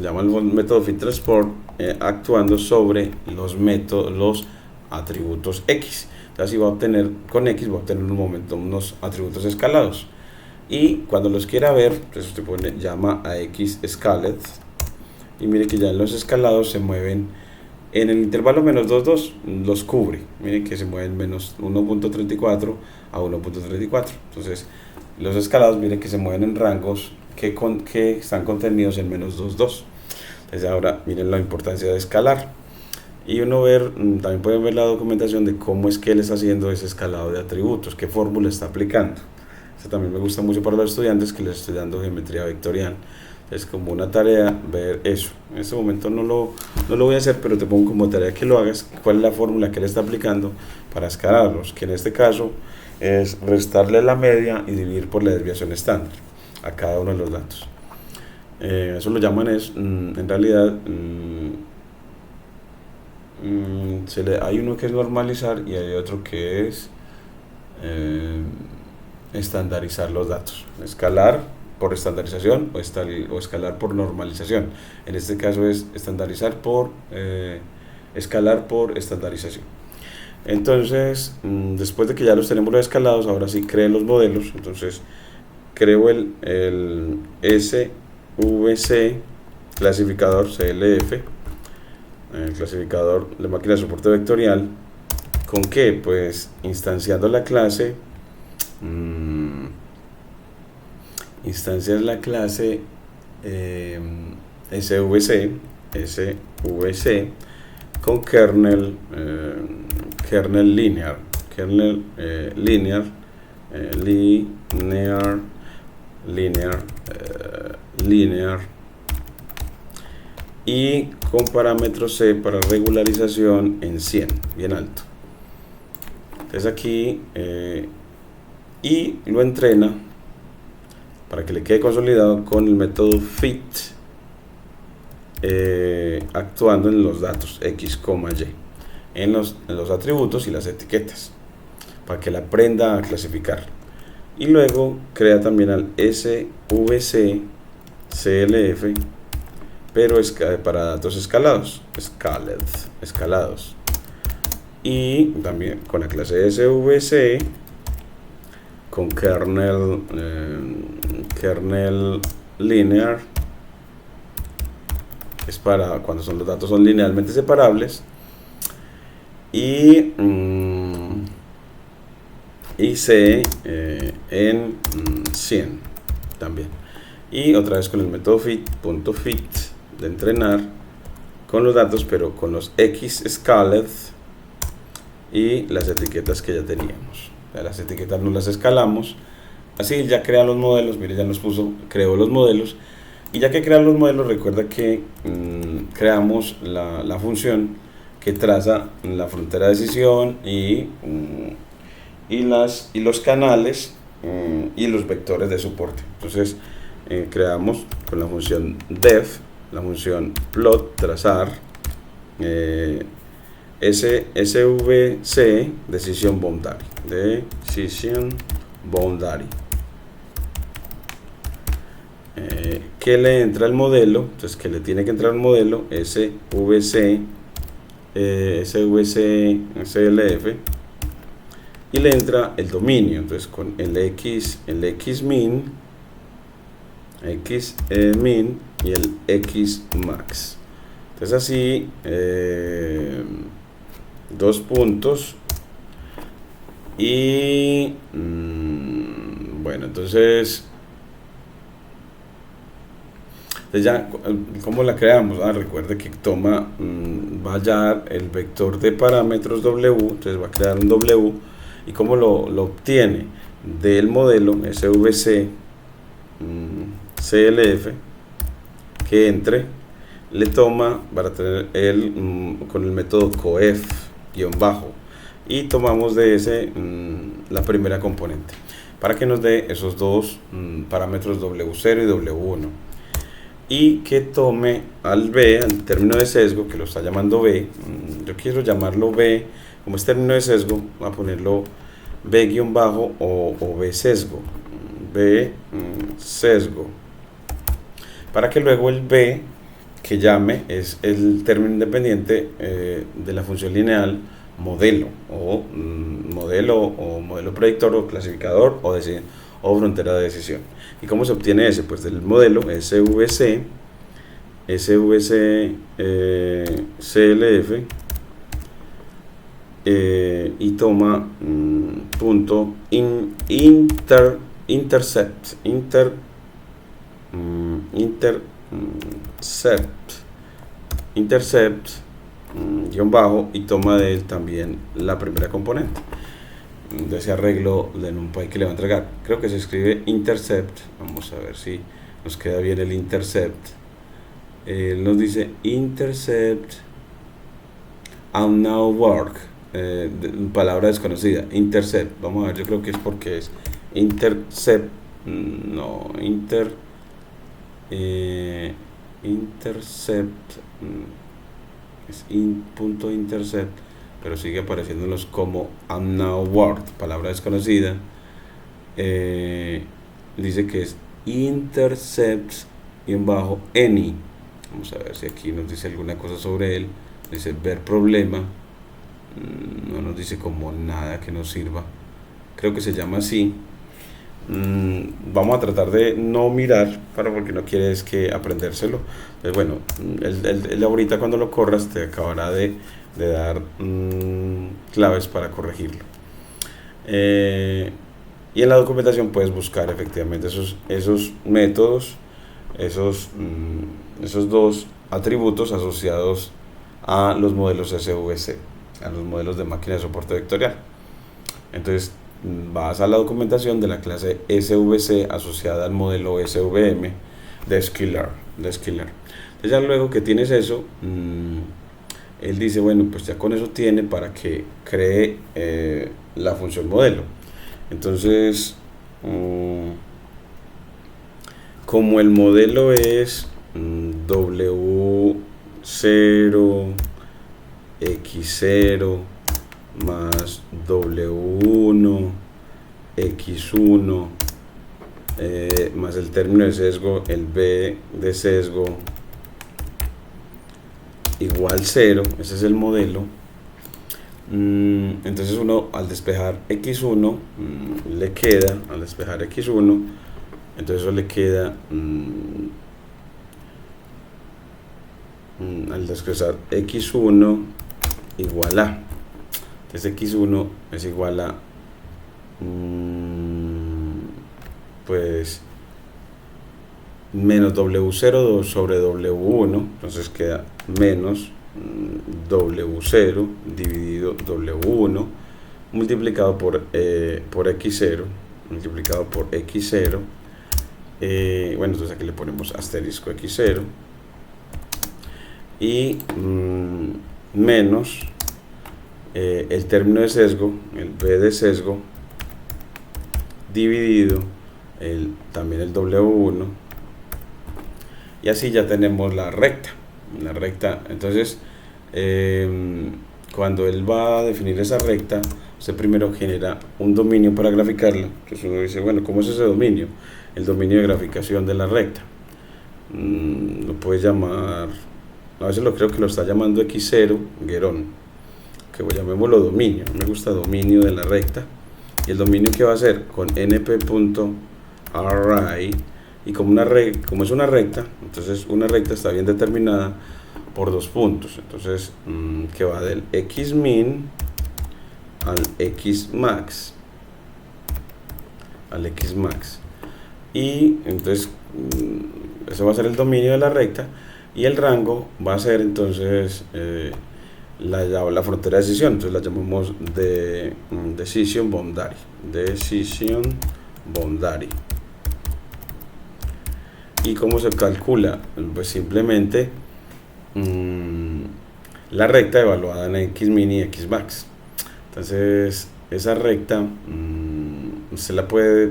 Llama el método fitTransform, actuando sobre los atributos X. Entonces, si va a obtener con X, va a obtener en un momento unos atributos escalados. Y cuando los quiera ver, pues usted llama a Xscaled. Y mire que ya los escalados se mueven en el intervalo menos 2,2, los cubre. Miren que se mueven menos 1.34 a 1.34. Entonces, los escalados, miren que se mueven en rangos que están contenidos en menos 2,2. Entonces, ahora miren la importancia de escalar. Y también pueden ver la documentación de cómo es que él está haciendo ese escalado de atributos, qué fórmula está aplicando. Esto también me gusta mucho para los estudiantes que les estoy dando geometría vectorial. Es como una tarea ver eso. En este momento no lo voy a hacer, pero te pongo como tarea que lo hagas, cuál es la fórmula que él está aplicando para escalarlos, que en este caso es restarle la media y dividir por la desviación estándar a cada uno de los datos. Eso lo llaman en realidad, hay uno que es normalizar y hay otro que es estandarizar los datos. Escalar por estandarización o escalar por normalización. En este caso es escalar por estandarización. Entonces, después de que ya los tenemos los escalados, ahora sí creen los modelos. Entonces creo el SVC clasificador CLF, el clasificador de máquina de soporte vectorial. ¿Con qué? Pues instanciando la clase, instancias la clase SVC con kernel linear, linear y con parámetro C para regularización en 100, bien alto. Entonces aquí y lo entrena para que le quede consolidado con el método fit, actuando en los datos X, Y, en los atributos y las etiquetas, para que la aprenda a clasificar. Y luego crea también al SVC CLF, pero es para datos escalados, escalados. Y también con la clase SVC con kernel linear, es para cuando los datos son linealmente separables, y C en 100 también. Y otra vez con el método fit de entrenar con los datos, pero con los Xscaled y las etiquetas que ya teníamos. Las etiquetas no las escalamos, así ya crea los modelos. Mire, ya nos creó los modelos, y ya que crea los modelos, recuerda que creamos la función que traza la frontera de decisión y los canales y los vectores de soporte. Entonces creamos con la función def, la función plot, trazar, SVC, Decision Boundary. Decision Boundary. ¿Qué le entra al modelo? Entonces, que le tiene que entrar al modelo SVC, CLF, y le entra el dominio. Entonces, con el xmin, xmin y el xmax. Entonces, así, dos puntos. Y bueno, entonces ya, ¿cómo la creamos? Recuerde que toma, va a hallar el vector de parámetros W, entonces va a crear un W. ¿Y cómo lo obtiene? Del modelo SVC CLF, que entre, le toma para tener con el método coef _ y tomamos de ese la primera componente para que nos dé esos dos parámetros W0 y W1, y que tome al B, al término de sesgo, que lo está llamando B. Yo quiero llamarlo B, como es término de sesgo, voy a ponerlo B- o B sesgo, B sesgo, para que luego el B que llame es el término independiente de la función lineal modelo o modelo predictor o clasificador o frontera de decisión. ¿Y cómo se obtiene ese? Pues del modelo SVC CLF, y toma punto intercept guión bajo, y toma de él también la primera componente de ese arreglo de NumPy que le va a entregar. Creo que se escribe intercept. Vamos a ver si nos queda bien el intercept. Él nos dice intercept unknown work, palabra desconocida, intercept. Vamos a ver, yo creo que es porque es intercept, no, intercept, es punto intercept, pero sigue apareciéndonos como unknown word, palabra desconocida. Dice que es intercept any. Vamos a ver si aquí nos dice alguna cosa sobre él. Dice ver problema, no nos dice como nada que nos sirva, creo que se llama así. Vamos a tratar de no mirar, porque no quiere es que aprendérselo. Entonces, bueno, él ahorita cuando lo corras te acabará de dar claves para corregirlo. Y en la documentación puedes buscar efectivamente esos métodos, esos dos atributos asociados a los modelos SVC, a los modelos de máquina de soporte vectorial. Entonces vas a la documentación de la clase SVC asociada al modelo SVM de Skillr. Entonces ya luego que tienes eso, él dice, bueno, pues ya con eso tiene para que cree la función modelo. Entonces, como el modelo es W0 X0 más W1 X1 más el término de sesgo, el B de sesgo, igual 0, ese es el modelo. Entonces uno al despejar X1 le queda, al despejar X1, entonces eso le queda al despejar X1 igual a, entonces X1 es igual a pues menos W02 sobre W1, entonces queda menos W0 dividido W1 multiplicado por X0 multiplicado por X0. Bueno, entonces aquí le ponemos asterisco X0 y menos el término de sesgo, el B de sesgo, dividido también el W1, y así ya tenemos la recta. Entonces cuando él va a definir esa recta, usted primero genera un dominio para graficarla. Entonces uno dice, bueno, ¿cómo es ese dominio? El dominio de graficación de la recta. Lo puede llamar, a veces creo que lo está llamando x0 guerón, que llamémoslo dominio. Me gusta dominio de la recta. Y el dominio que va a hacer con np.array, y como es una recta, entonces una recta está bien determinada por 2 puntos. Entonces que va del xmin al xmax, y entonces eso va a ser el dominio de la recta, y el rango va a ser entonces la frontera de decisión. Entonces la llamamos de decision boundary. ¿Y cómo se calcula? Pues simplemente la recta evaluada en xmin y xmax. Entonces esa recta se la puede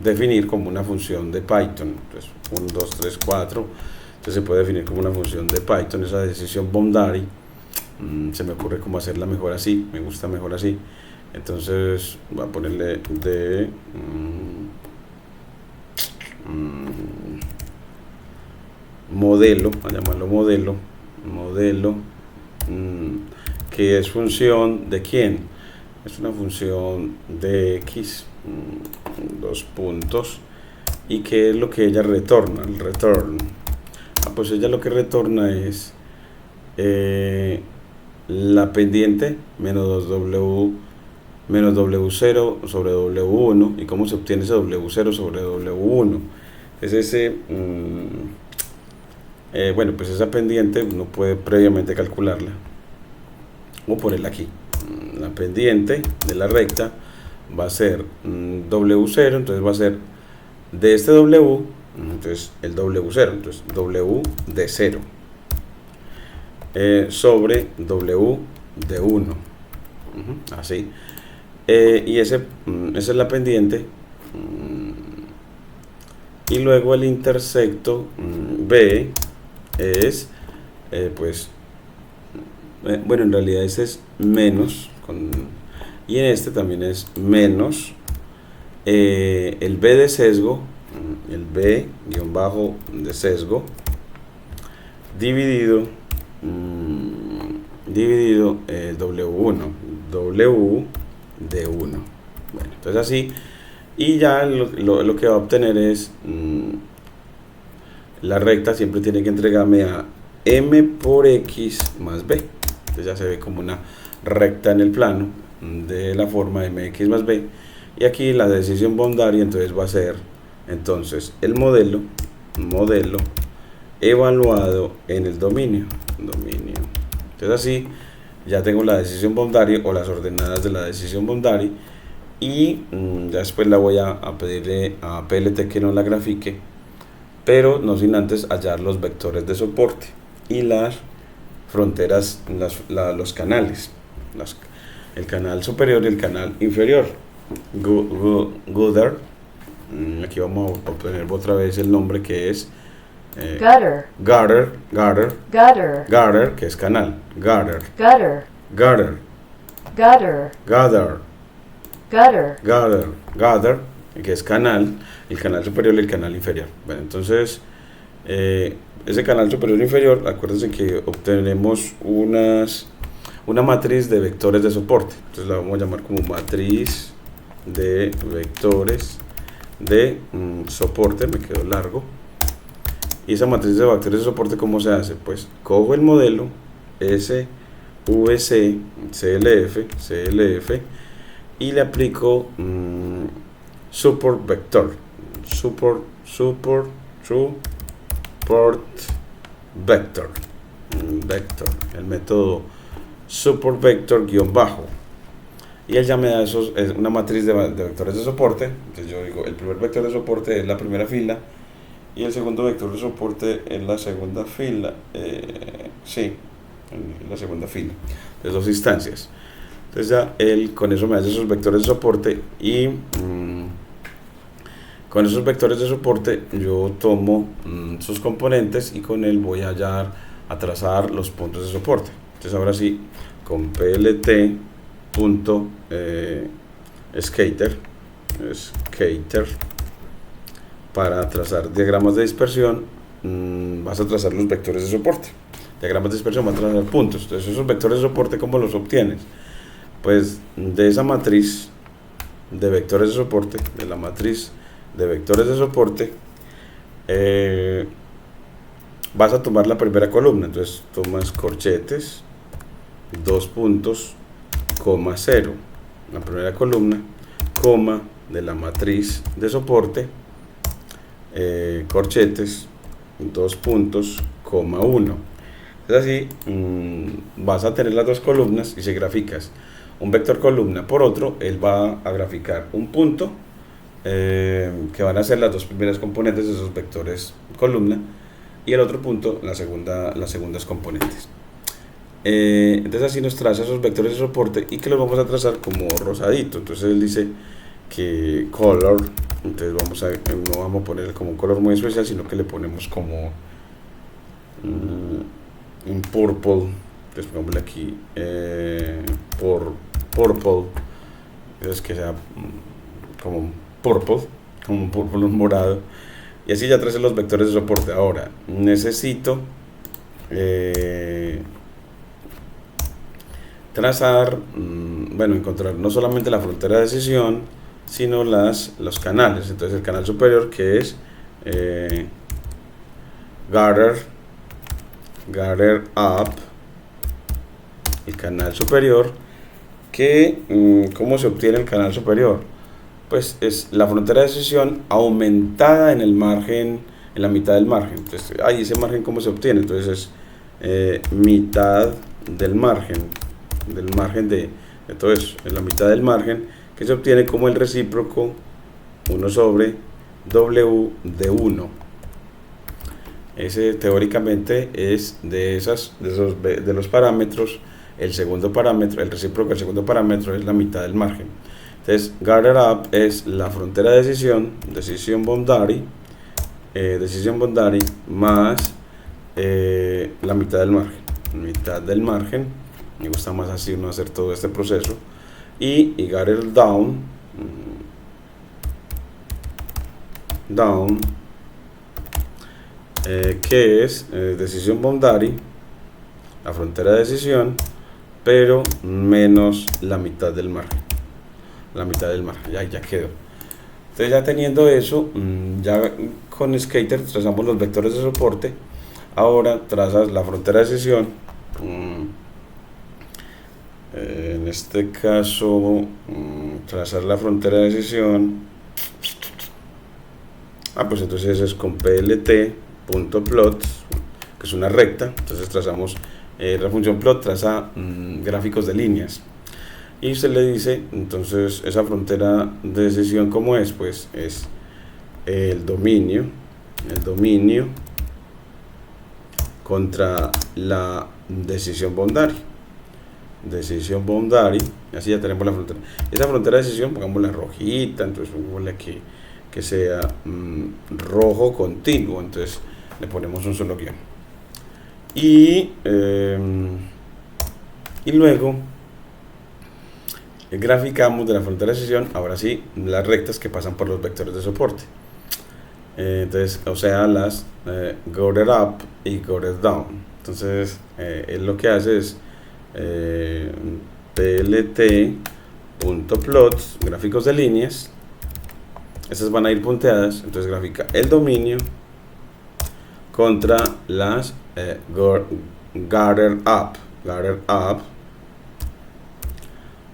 definir como una función de Python. Entonces 1, 2, 3, 4. Entonces se puede definir como una función de Python esa decisión boundary. Se me ocurre cómo hacerla mejor así, me gusta mejor así. Entonces voy a ponerle de modelo, a llamarlo modelo, que es función de quién, es una función de x, 2 puntos, y que es lo que ella retorna, el return. Pues ella lo que retorna es la pendiente menos 2w menos w0 sobre w1. ¿Y cómo se obtiene ese w0 sobre w1? Es ese bueno, pues esa pendiente uno puede previamente calcularla o ponerla aquí. La pendiente de la recta va a ser w0, entonces va a ser de este w, entonces el w0, entonces w de 0 sobre w de 1, así. Y esa es la pendiente, y luego el intersecto b es pues bueno, en realidad ese es menos y en este también es menos el b de sesgo, el b guión bajo de sesgo dividido w1, w de 1. Bueno, entonces así, y ya lo que va a obtener es la recta siempre tiene que entregarme a m por x más b. Entonces ya se ve como una recta en el plano de la forma mx más b, y aquí la decisión boundary entonces va a ser entonces el modelo evaluado en el dominio. Entonces así ya tengo la decisión boundary o las ordenadas de la decisión boundary, y ya después la voy a pedirle a PLT que no la grafique, pero no sin antes hallar los vectores de soporte y las fronteras, los canales, el canal superior y el canal inferior. Gutter, aquí vamos a obtener otra vez el nombre que es gutter, que es canal, gutter, que es canal, el canal superior y el canal inferior. Bueno, entonces ese canal superior e inferior, acuérdense que obtenemos una matriz de vectores de soporte. Entonces la vamos a llamar como matriz de vectores de soporte, me quedó largo. Y esa matriz de vectores de soporte, ¿cómo se hace? Pues cojo el modelo SVC, CLF, y le aplico support vector, el método support vector guión bajo, y él ya me da es una matriz de vectores de soporte. Entonces yo digo, el primer vector de soporte es la primera fila y el segundo vector de soporte es la segunda fila, sí, en la segunda fila de 2 instancias. Entonces ya él con eso me hace esos vectores de soporte, y con esos vectores de soporte yo tomo sus componentes y con él voy a trazar los puntos de soporte. Entonces ahora sí, con plt punto skater para trazar diagramas de dispersión, vas a trazar los vectores de soporte. Diagramas de dispersión van a trazar puntos. Entonces esos vectores de soporte, ¿cómo los obtienes? Pues de esa matriz de vectores de soporte, de la matriz de vectores de soporte, vas a tomar la primera columna. Entonces tomas corchetes, 2 puntos, coma 0, la primera columna, coma de la matriz de soporte, corchetes, 2 puntos, coma 1. Es así, vas a tener las dos columnas y si graficas un vector columna por otro, él va a graficar un punto que van a ser las dos primeras componentes de esos vectores columna y el otro punto, las segundas componentes. Entonces así nos traza esos vectores de soporte y que los vamos a trazar como rosadito. Entonces él dice que color, entonces no vamos a poner como un color muy especial, sino que le ponemos como un purple. Entonces pongámosle aquí por purple, entonces que sea como un purple, un morado, y así ya trace los vectores de soporte. Ahora necesito trazar, encontrar no solamente la frontera de decisión, sino los canales. Entonces el canal superior, que es gather up, el canal superior, que ¿cómo se obtiene el canal superior? Pues es la frontera de decisión aumentada en el margen, en la mitad del margen. Entonces, ese margen ¿cómo se obtiene? Entonces es mitad del margen de todo eso, en la mitad del margen, que se obtiene como el recíproco 1 sobre W de 1. Ese teóricamente es de los parámetros, el segundo parámetro, el recíproco del segundo parámetro es la mitad del margen. Entonces, gather up es la frontera de decision boundary más la mitad del margen. Me gusta más así no hacer todo este proceso. Y gather down, que es decision boundary, la frontera de decisión, pero menos la mitad del margen. Ya quedó. Entonces ya teniendo eso, ya con Skater trazamos los vectores de soporte. Ahora trazas la frontera de decisión. En este caso, trazar la frontera de decisión. Pues entonces es con plt.plot, que es una recta. Entonces trazamos la función plot, traza gráficos de líneas. Y se le dice, entonces, esa frontera de decisión, ¿cómo es? Pues es el dominio contra la decision boundary, así ya tenemos la frontera. Esa frontera de decisión, pongámosla rojita, entonces pongámosle que sea rojo continuo, entonces le ponemos un solo guión. Y luego graficamos de la frontera de decisión, ahora sí, las rectas que pasan por los vectores de soporte. Entonces, o sea, las gather up y gather down. Entonces, él lo que hace es plt.plot, gráficos de líneas. Estas van a ir punteadas. Entonces, grafica el dominio contra las gather up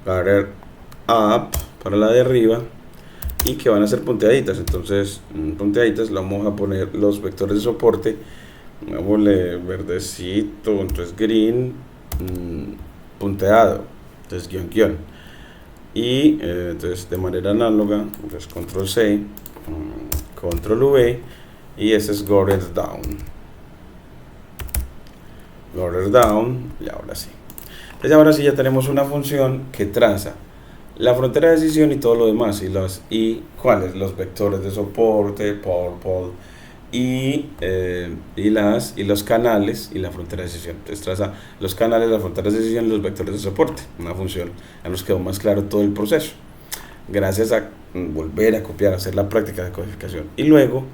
para la de arriba, y que van a ser punteaditas. Entonces punteaditas le vamos a poner los vectores de soporte, hagámosle verdecito, entonces green, punteado, entonces guión, y entonces de manera análoga, entonces control C, control V, y ese es gather down, y ahora sí. Entonces ahora sí ya tenemos una función que traza la frontera de decisión y todo lo demás, y cuáles, los vectores de soporte, purple, y los canales y la frontera de decisión. Entonces traza los canales, las fronteras de decisión y los vectores de soporte. Una función, ya nos quedó más claro todo el proceso. Gracias a volver a copiar, hacer la práctica de codificación. Y luego,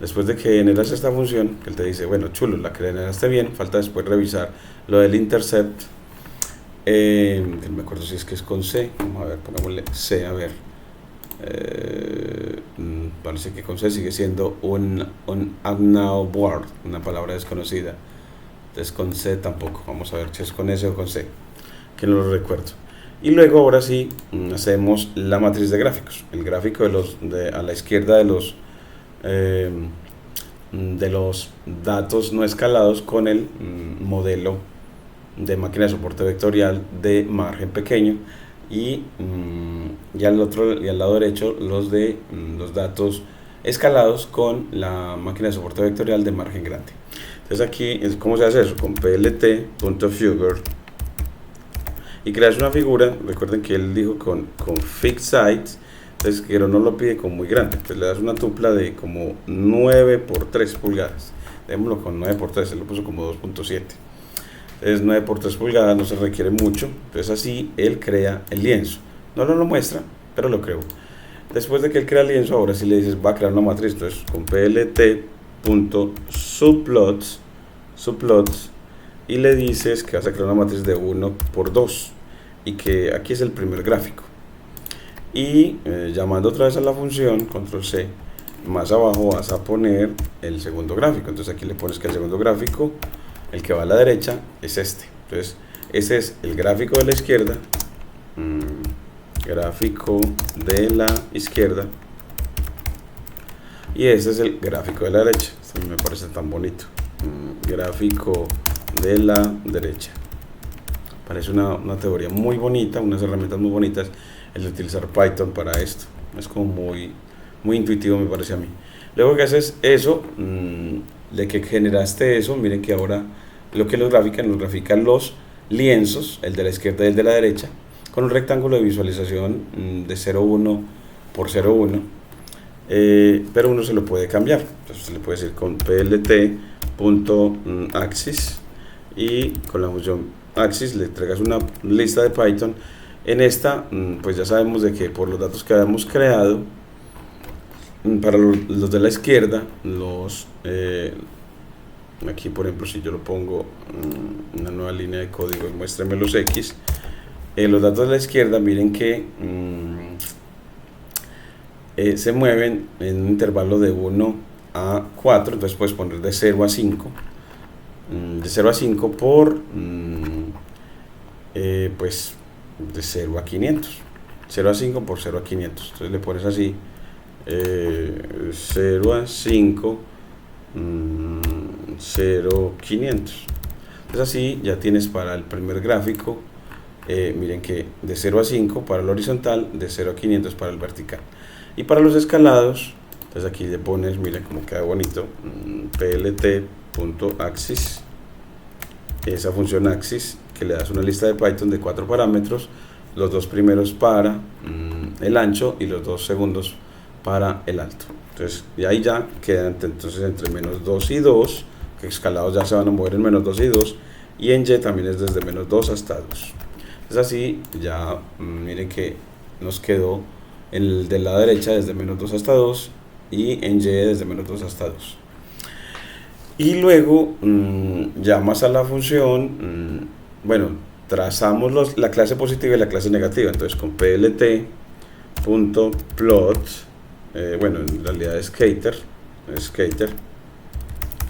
después de que generas esta función, que él te dice, bueno, chulo, la que generaste bien, falta después revisar lo del intercept. No me acuerdo si es que es con C. Vamos a ver, pongámosle C, a ver. Parece que con C sigue siendo un unknown word, una palabra desconocida. Entonces con C tampoco. Vamos a ver si es con S o con C, que no lo recuerdo. Y luego ahora sí hacemos la matriz de gráficos. El gráfico a la izquierda de los datos no escalados con el modelo de máquina de soporte vectorial de margen pequeño, y al lado derecho los datos escalados con la máquina de soporte vectorial de margen grande. Entonces aquí ¿cómo se hace eso? Con plt.figure y creas una figura. Recuerden que él dijo con fixed size, entonces que no lo pide con muy grande, entonces le das una tupla de como 9 por 3 pulgadas, démoslo con 9 por 3, él lo puso como 2.7. Es 9 por 3 pulgadas, no se requiere mucho. Entonces así él crea el lienzo. No lo muestra, pero lo creó. Después de que él crea el lienzo, ahora sí le dices, va a crear una matriz. Entonces con plt.subplots y le dices que vas a crear una matriz de 1 por 2 y que aquí es el primer gráfico. Y llamando otra vez a la función, control C, más abajo vas a poner el segundo gráfico. Entonces aquí le pones que el segundo gráfico, el que va a la derecha, es este. Entonces ese es el gráfico de la izquierda, gráfico de la izquierda, y ese es el gráfico de la derecha. Esto me parece tan bonito, gráfico de la derecha. Parece una teoría muy bonita, unas herramientas muy bonitas el de utilizar Python para esto. Es como muy intuitivo, me parece a mí. Luego que haces eso, de que generaste eso, miren que ahora lo que nos grafican los lienzos, el de la izquierda y el de la derecha, con un rectángulo de visualización de 0,1 por 0,1, pero uno se lo puede cambiar. Entonces se le puede decir con plt.axis, y con la función axis le entregas una lista de Python. En esta pues ya sabemos de que por los datos que habíamos creado, para los de la izquierda, aquí por ejemplo si yo lo pongo una nueva línea de código y muéstrame los X, los datos de la izquierda, miren que se mueven en un intervalo de 1 a 4, entonces puedes poner de 0 a 5, de 0 a 5 por pues de 0 a 500, 0 a 5 por 0 a 500, entonces le pones así, 0 a 5, 0, 500. Entonces así ya tienes para el primer gráfico, miren que de 0 a 5 para el horizontal, de 0 a 500 para el vertical. Y para los escalados, entonces aquí le pones, miren cómo queda bonito, plt.axis, esa función axis, que le das una lista de Python de 4 parámetros, los dos primeros para el ancho y los dos segundos para el alto. Entonces, y ahí ya quedan entonces entre menos 2 y 2, que escalados ya se van a mover en menos 2 y 2, y en Y también es desde menos 2 hasta 2. Entonces así ya miren que nos quedó el de la derecha desde menos 2 hasta 2, y en Y desde menos 2 hasta 2. Y luego llamas a la función, bueno, trazamos la clase positiva y la clase negativa. Entonces con plt.plot, bueno, en realidad es skater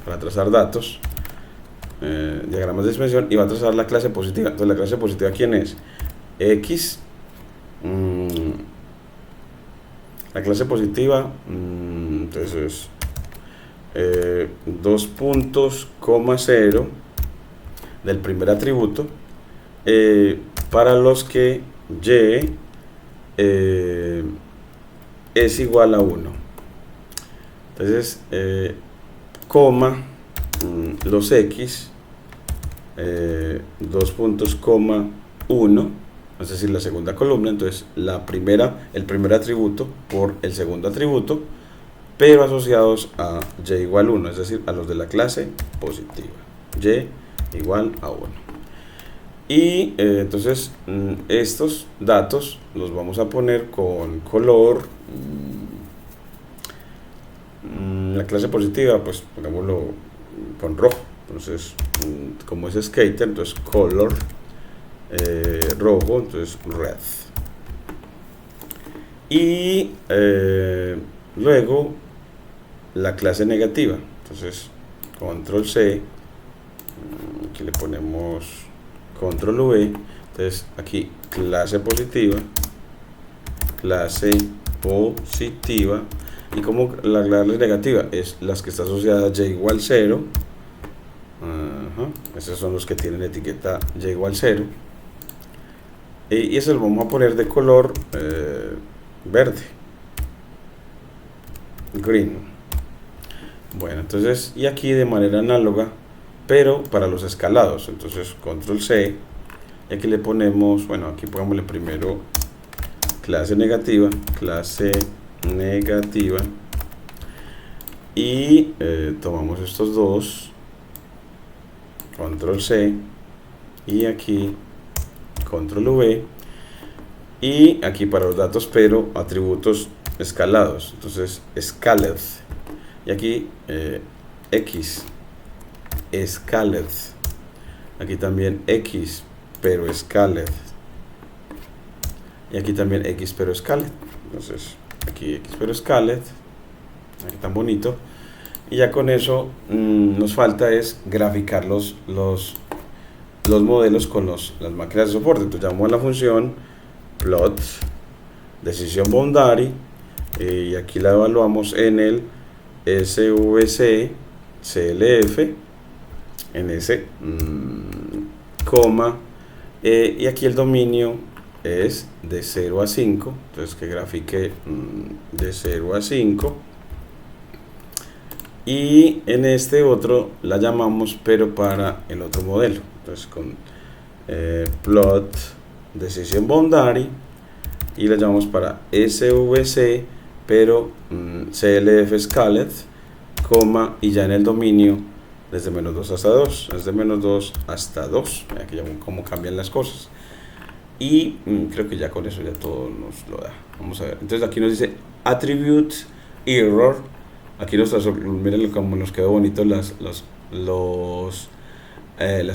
para trazar datos, diagramas de expresión, y va a trazar la clase positiva. Entonces la clase positiva, ¿quién es? X. La clase positiva, entonces es 2 puntos, 0 del primer atributo, para los que Y es igual a 1. Entonces coma los X, 2 puntos, 1, es decir, la segunda columna. Entonces el primer atributo por el segundo atributo, pero asociados a y igual 1, es decir, a los de la clase positiva. Y igual a 1. Y entonces estos datos los vamos a poner con color. La clase positiva, pues pongámoslo con rojo. Entonces, como es skater, entonces color rojo, entonces red. Y luego la clase negativa. Entonces, control C, aquí le ponemos control V. Entonces, aquí clase positiva, y como la clase negativa es las que está asociada a y igual 0. Esos son los que tienen etiqueta y igual 0. Y eso lo vamos a poner de color verde, green. Bueno, entonces, y aquí de manera análoga, pero para los escalados. Entonces, control C, y aquí le ponemos, bueno, aquí pongámosle primero clase negativa, y tomamos estos dos, control C, y aquí control V, y aquí para los datos, pero atributos escalados. Entonces scaled, y aquí X scaled, aquí también X pero scaled, y aquí también X pero scaled. Entonces aquí X pero scaled, aquí tan bonito. Y ya con eso nos falta es graficar los modelos con las máquinas de soporte. Entonces llamamos a la función plot decision boundary, y aquí la evaluamos en el SVC CLF en ese coma, y aquí el dominio es de 0 a 5, entonces que grafique de 0 a 5, y en este otro la llamamos pero para el otro modelo. Entonces con plot decision boundary, y la llamamos para SVC pero CLF scaled, coma, y ya en el dominio desde menos 2 hasta 2, desde menos 2 hasta 2. Mira que ya cómo cambian las cosas. Y creo que ya con eso ya todo nos lo da. Vamos a ver. Entonces aquí nos dice attribute error. Aquí miren cómo nos quedó bonito las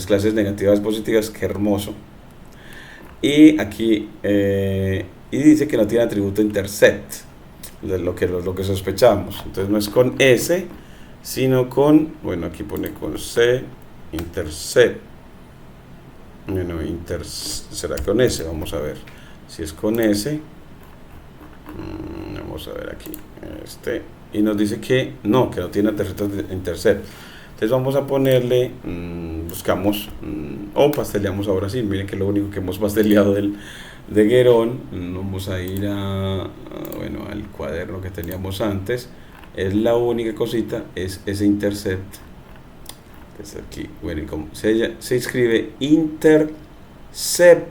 clases negativas positivas, qué hermoso. Y aquí y dice que no tiene atributo intercept, lo que sospechamos. Entonces no es con S, sino con, bueno, aquí pone con C, intercept. Bueno, será con S, vamos a ver si es con S. Vamos a ver aquí y nos dice que no tiene atributo de intercept. Entonces vamos a ponerle, buscamos o pasteleamos ahora sí. Miren que lo único que hemos pasteleado de Guerón. Vamos a ir bueno, al cuaderno que teníamos antes. Es la única cosita, es ese intercept. Entonces aquí, bueno, como se escribe intercept,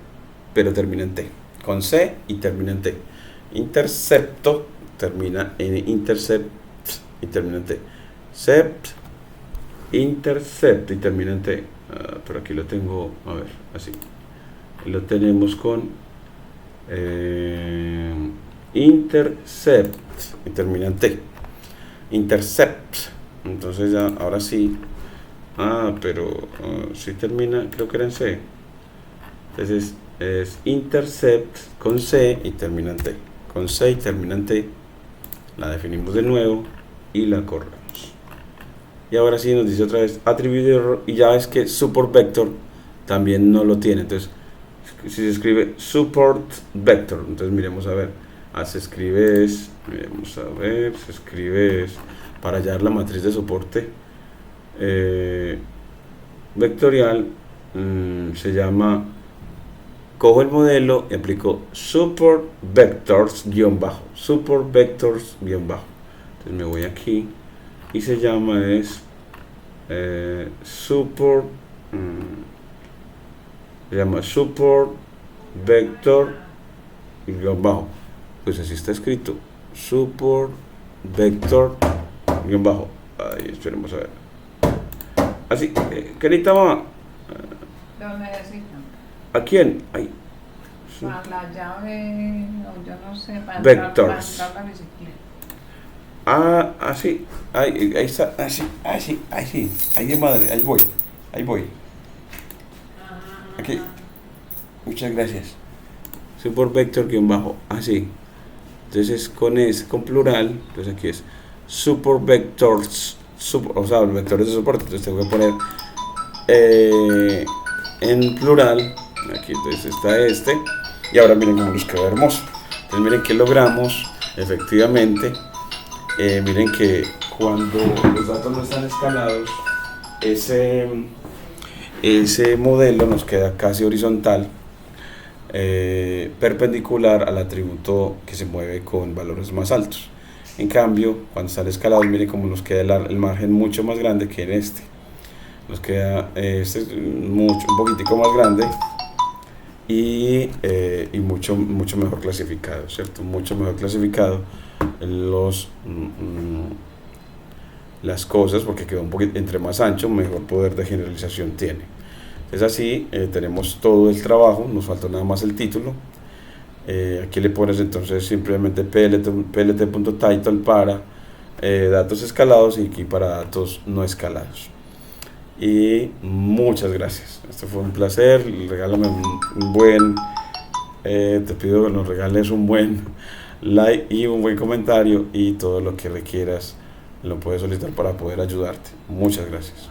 pero termina en T, con C y termina en T. Intercepto termina en intercept y termina en T. Sept, intercept y termina en T. Por aquí lo tengo, a ver, así. Lo tenemos con intercept y termina en T. Intercept. Entonces ya, ahora sí. Pero sí termina, creo que era en C. Entonces es intercept con C y termina en T. Con C y termina en T. La definimos de nuevo y la corremos. Y ahora sí nos dice otra vez attribute error, y ya es que support vector también no lo tiene. Entonces si se escribe support vector, entonces miremos a ver, se escribe miremos a ver, se escribe para hallar la matriz de soporte vectorial, se llama, cojo el modelo y aplico support vectors support vectors entonces me voy aquí y se llama support, se llama support vector pues así está escrito, support vector guión bajo. Ahí, esperemos a ver. Así, ¿qué necesitaba? Lo necesito. ¿A quién? Ahí. Para la llave, o yo no sé, para Vectors. entrar la bicicleta. Ah, así. Ahí está. Así, así, así. Ahí de madre, ahí voy. Ahí voy. Aquí. Muchas gracias. Support vector guión bajo. Así. Entonces con plural. Entonces aquí es support vectors. O sea, vectores de soporte. Entonces te voy a poner en plural. Aquí entonces está este. Y ahora miren cómo nos quedó hermoso. Entonces miren que logramos efectivamente. Miren que cuando los datos no están escalados, ese modelo nos queda casi horizontal, perpendicular al atributo que se mueve con valores más altos. En cambio, cuando están escalados, miren cómo nos queda el margen mucho más grande que en este. Nos queda un poquitico más grande y mucho mejor clasificado, ¿cierto? Mucho mejor clasificado las cosas, porque quedó un poquito entre más ancho, mejor poder de generalización tiene. Es así, tenemos todo el trabajo, nos falta nada más el título. Aquí le pones entonces simplemente plt.title para datos escalados y aquí para datos no escalados. Y muchas gracias, esto fue un placer. Regálame un buen te pido que nos regales un buen like y un buen comentario, y todo lo que requieras lo puedes solicitar para poder ayudarte. Muchas gracias.